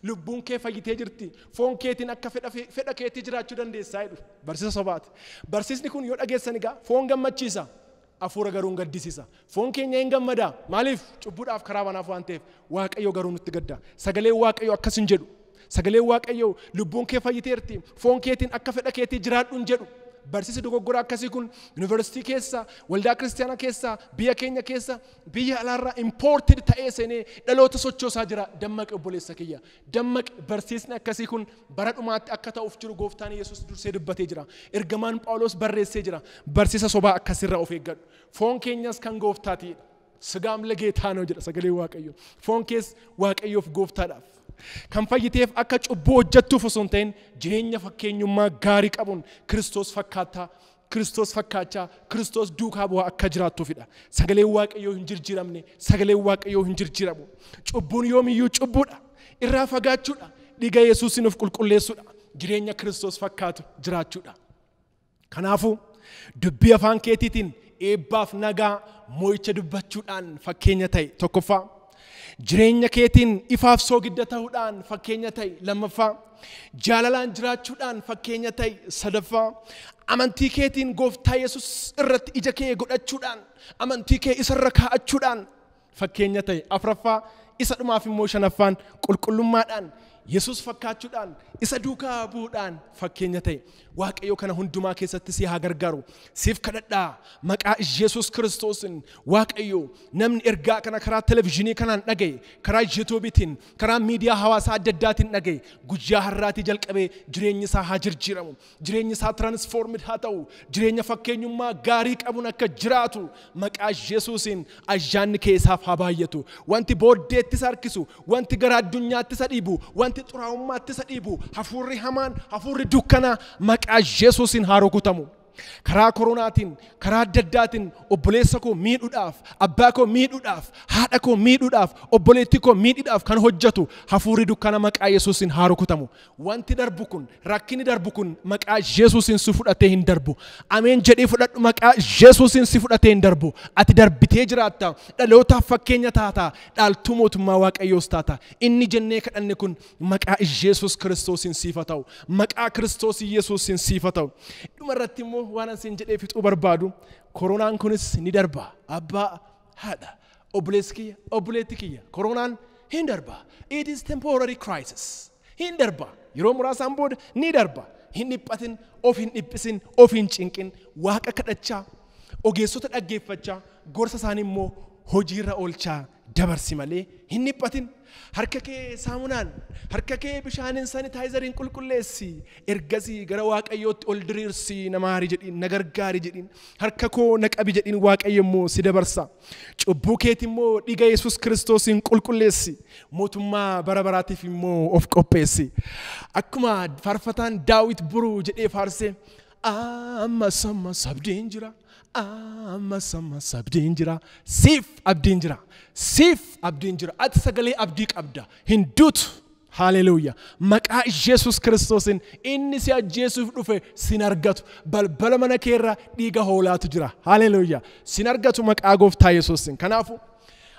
Lubbuun kee fayyitee jirti. Foon keetiin akka fedha keetii jiraachuu dandeessaa jedhu. Barsiisa sobaati. Barsiisni kun yoo dhageessan egaa foon gammachiisa. Hafuura garuu gaddisiisa. Foon keenya hin gammadaa. Maaliif? Cubbuudhaaf karaa banaaf waan ta'eef Waaqayyoo garuu nutti gadda. Sagalee Waaqayyoo akkas hin jedhu. Sagalee Waaqayyoo lubbuun kee fayyiteerti. Foon keetiin akka fedha keetii jiraadhu hin jedhu. Barsiisa dogoggora akkasii kun yuunivarsiitii keessa waldaa kiristaanaa keessa biyya keenya keessa biyya alaarraa imported ta'ee seenee dhaloota sochoosaa jira. Dammaqi obboleessa kiyya. Dammaqi barsiisni akkasii kun bara dhumaatti akka ta'uuf jiru Gooftaan Yesuus dursee dubbatee jira. Ergamaan Phaawulos barreessee jira. Barsiisa sobaa akkasirraa of eeggadhu. Foon keenyas kan Gooftaati. Sigaam lageetaa ነው jedha sagalee Waaqayyoo. Foon kees Waaqayyoof Gooftaadhaaf. Kan fayyiteef akka cubbuu hojjettuuf osoo hin ta'in jireenya fakkeenyummaa gaarii qabuun Kiristoos fakkaataa Kiristoos fakkaachaa Kiristoos duukaa bu'aa akka jiraattuufidha. Sagalee Waaqayyoo hin jijjiiramne, sagalee Waaqayyoo hin jijjiiramu. Cubbuun yoomiyyuu cubbuudha. Irraa fagaachuudha. Dhiiga Yesuusin of qulqulleessuudha. Jireenya Kiristoos fakkaatu jiraachuudha. Kanaafuu dubbii afaan keetiitiin eebbaaf nagaa moo'icha dubbachuudhaan fakkeenya ta'e tokkoffaa. Jireenya keetiin ifaaf soogidda ta'uudhaan fakkeenya ta'e lammaffaa. Jaalalaan jiraachuudhaan fakkeenya ta'e sadaffaa. Amantii keetiin Gooftaa Yesuus irratti ija kee godhachuudhaan amantii kee isarra kaa'achuudhaan fakkeenya ta'e afuraffaa. Isa dhumaaf immoo shanaffaan qulqullummaadhaan Yesuus fakkaachuudhaan isa duukaa bu'uudhaan fakkeenya ta'e. Waaqayyo kana hundumaa keessatti si haa gargaaru. Siif kadhadhaa maqaa Yesuus Kiristoosin Waaqayyo namni ergaa kana karaa televizyinii kanaan dhagaye, karaa YouTubetiin, karaa miidiyaa hawaasaa adda addaatiin dhagaye, guyyaa har'aatii jalqabee jireenyi isaa haa jijjiiramu. Jireenyi isaa transformed haa ta'u. Jireenya fakkeenyummaa gaarii qabuun akka jiraatu maqaa Yesuusin ayyaanni kee isaaf haa baay'atu. Wanti booddeetti isa harkisu, wanti gara addunyaatti isa dhiibu, wanti xuraa'ummaatti isa dhiibu, hafuurri hamaan, hafuurri dukkanaa maqaa Yesuusin haa rukutamu. Karaa koronaatiin, karaa adda addaatiin obboleessa koo miidhuudhaaf, abbaa koo miidhuudhaaf, haadha koo miidhuudhaaf, obboleettii koo miidhuudhaaf kan hojjetu hafuurri dukkana maqaa Yesuusin haa rukutamu. Wanti darbu kun, rakkinni darbu kun maqaa Yesuusin si fudhatee hin darbu. Ameen jedhee fudhadhu maqaa Yesuusin si fudhatee hin darbu. Ati darbitee jiraatta, dhalootaaf fakkeenya taata, dhaaltuu mootummaa Waaqayyoos taata. Inni jennee kadhanne kun maqaa Yesuus Kiristoosin siif haa ta'u. Maqaa Kiristoos Yesuusin siif haa ta'u. Dhumarratti immoo waan asin jedhee fixuu barbaadu koronaan kunis ni darba. Abbaa haadha obboleessi kiyya obboleettii kiyya koronaan hin darba. It is temporary crisis. Hin darba. Yeroo muraasaan booda ni darba. Hin dhiphatin, of hin dhiphisin, of hin cinqin. Waaqa kadhachaa, ogeessota dhaggeeffachaa, gorsa isaanii immoo hojiirra oolchaa dabarsi malee hin dhiphatin. Harka kee saamunaan, harka kee bishaaniin sanitaayizariin qulqulleessi. Ergasii gara Waaqayyootti ol diriirsi nama haari jedhiin, na gargaari jedhiin. Harka koo na qabi jedhiin Waaqayyo immoo si dabarsa. Cubbuu keeti immoo dhiiga Yesuus Kiristoosiin qulqulleessi. Mootummaa bara baraatiif immoo of qopheessi. Akkuma faarfataan Daawit buruu jedhee faarse ammas ammas abdiin jira. Ammas ammas abdiin jira. Siif abdiin jira. Siif abdiin jira. Ati sagalee abdii qabda. Hin duutu. Haleluuyaa. Maqaa Yesuus Kiristoosin inni si ajjeesuuf dhufe sin argatu. Balbala mana keerra dhiiga hoolaatu jira. Haleluuyaa. Sin argatu maqaa Gooftaa Yesuusin. Kanaafuu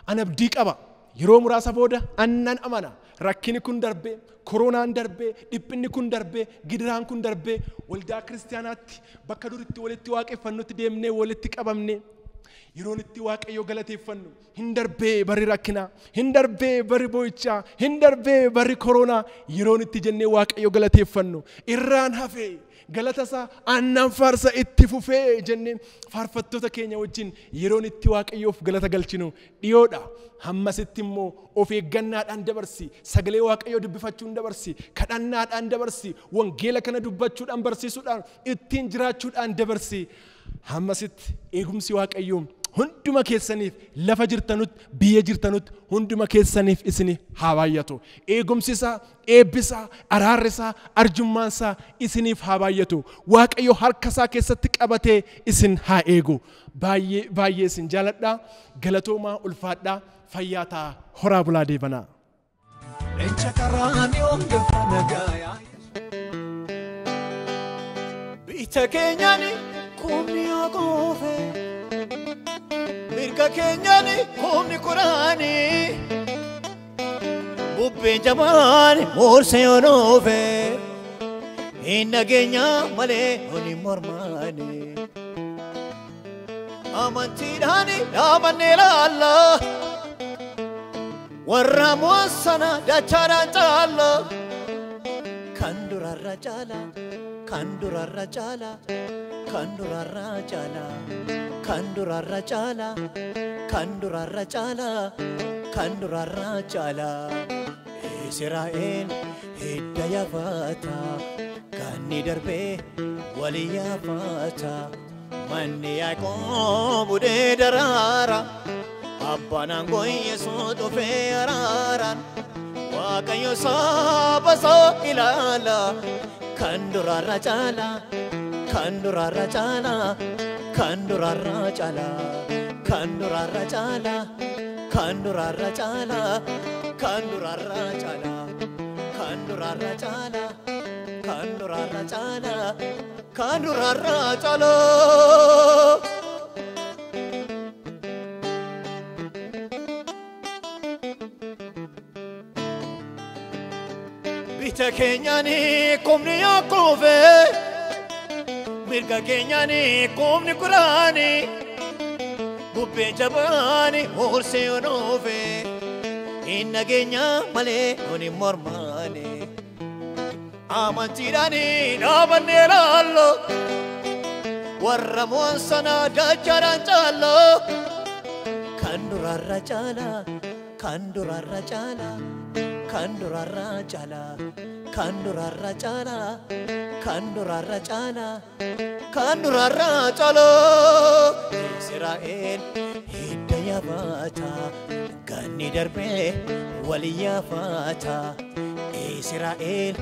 ani abdii qaba. Yeroo muraasa booda annan amana. Rakkini kun darbee, koronaan darbee, dhiphinni kun darbee, gidiraan kun darbee, waldaa kiristaanaatti bakka duritti walitti waaqeffannutti deemnee walitti qabamnee yeroon itti Waaqayyo galateeffannu hin darbee bari rakkinaa, hin darbee bari boo'ichaa, hin darbee bari koronaa yeroon itti jennee Waaqayyo galateeffannu irraan hafee galata isaa aannan faarsa itti fufee jennee faarfattoota keenya wajjin yeroon itti Waaqayyoof galata galchinu dhiyoodha. Hammasitti immoo of eeggannaadhaan dabarsi, sagalee Waaqayyoo dubbifachuun dabarsi, kadhannaadhaan dabarsi, wangeela kana dubbachuudhaan barsiisuudhaan ittiin jiraachuudhaan dabarsi. Hammasitti eegumsi Waaqayyoo hunduma keessaniif lafa jirtanutti biyya jirtanutti hunduma keessaniif isini haa baay'atu. Eegumsi isaa, eebbi isaa, araarri isaa, arjummaan isaa isiniif haa baay'atu. Waaqayyo harka isaa keessatti qabatee isin haa eegu. Baay'ee baay'ee isin jaaladhaa. Galatoomaa ulfaadhaa. Fayyaa ta'a. Horaa bulaa deebanaa. Bita keenyani kumni ogofe mirga keenyani kumni Quraani bubbee jabaan morse onofe inna keenya malee oni mormaani amantiidhaani dhaabanne laalla warra moosana dachaadhaan caala kan durarra caala. Kandura rajala, kandura rajala, kandura rajala, kandura rajala, kandura rajala. Israel hidaya fata, kanni darbe waliya fata. Manni Yaaqoob bude darara, abbanaan Yesuus dhufe araaran. Waaqayyo saba isaa ilaala. Kandura rajala, Kandurarra chala, kandurarra chala, kandurarra chala, kandurarra chala, kandurarra chala, kandurarra chala, kandurarra chala, kandurarra chala. Bita kenyani kumni yakuve, mirga kenyani kumni kurani, gubbe jabani horse onove, inna kenya male oni mormani, amantirani nabane lallo, warra muansana dacharan challo, kandurarra chala, kandurarra chala. Kandurarra chala, kandurarra chala, kandurarra chala, kandurarra chala. Israel hidaya bata, ganni darbe waliya bata. Israel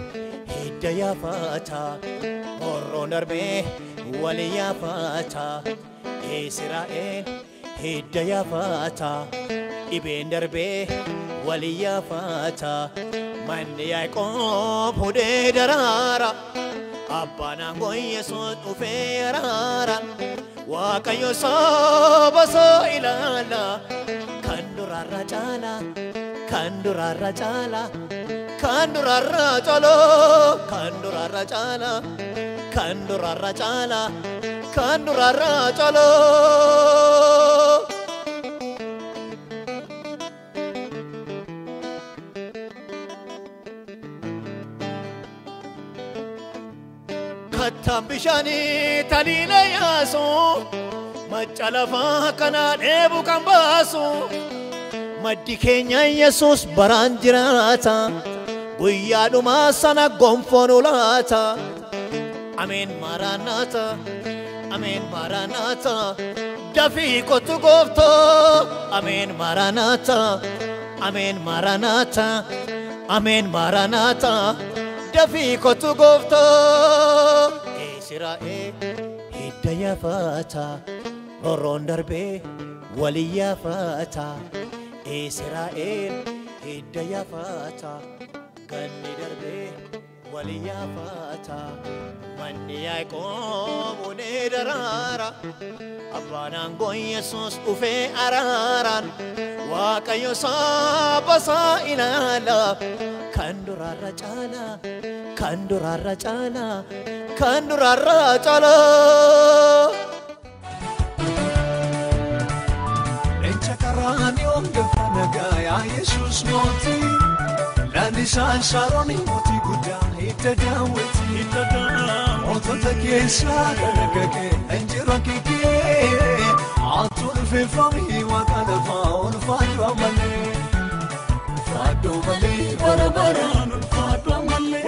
hidaya bata, horro darbe waliya bata. Israel hidaya bata, iben darbe waliya fata manni Yaaqoob hudee daraara abbaan aangoo Yesuus dhufee araara Waaqayyo saba isaa ilaala kandurarra chala kandurarra chala kandurarra chala kandurarra chala kandurarra chala kandurarra chala. Tambishani talile yaso machalafa kana debu kambaso maddi Kenya Yesus baranjirata guyya duma sana gonfonulata amen maranata amen maranata dafi kotu gofto amen maranata amen maranata amen maranata dafi kotu gofto. Israel hidaya fata roron darbe waliya fata Israel hidaya fata ganni darbe waliya fata manni Yaaqoob hudee daraara abbaan aangoo Yesuus dhufee araaran Waaqayyo saba isaa ilaala kandurarra chala kandurarra chala kandurarra chala. Encha karani ongefa nagaya Yesus moti lanisan saroni moti guda itadaweti otota kesa galagake enjiro kiki atul fi fami wa kadafa on fatu amale barabara fatu amale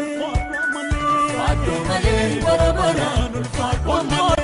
Fatu male, bara bara, fatu male.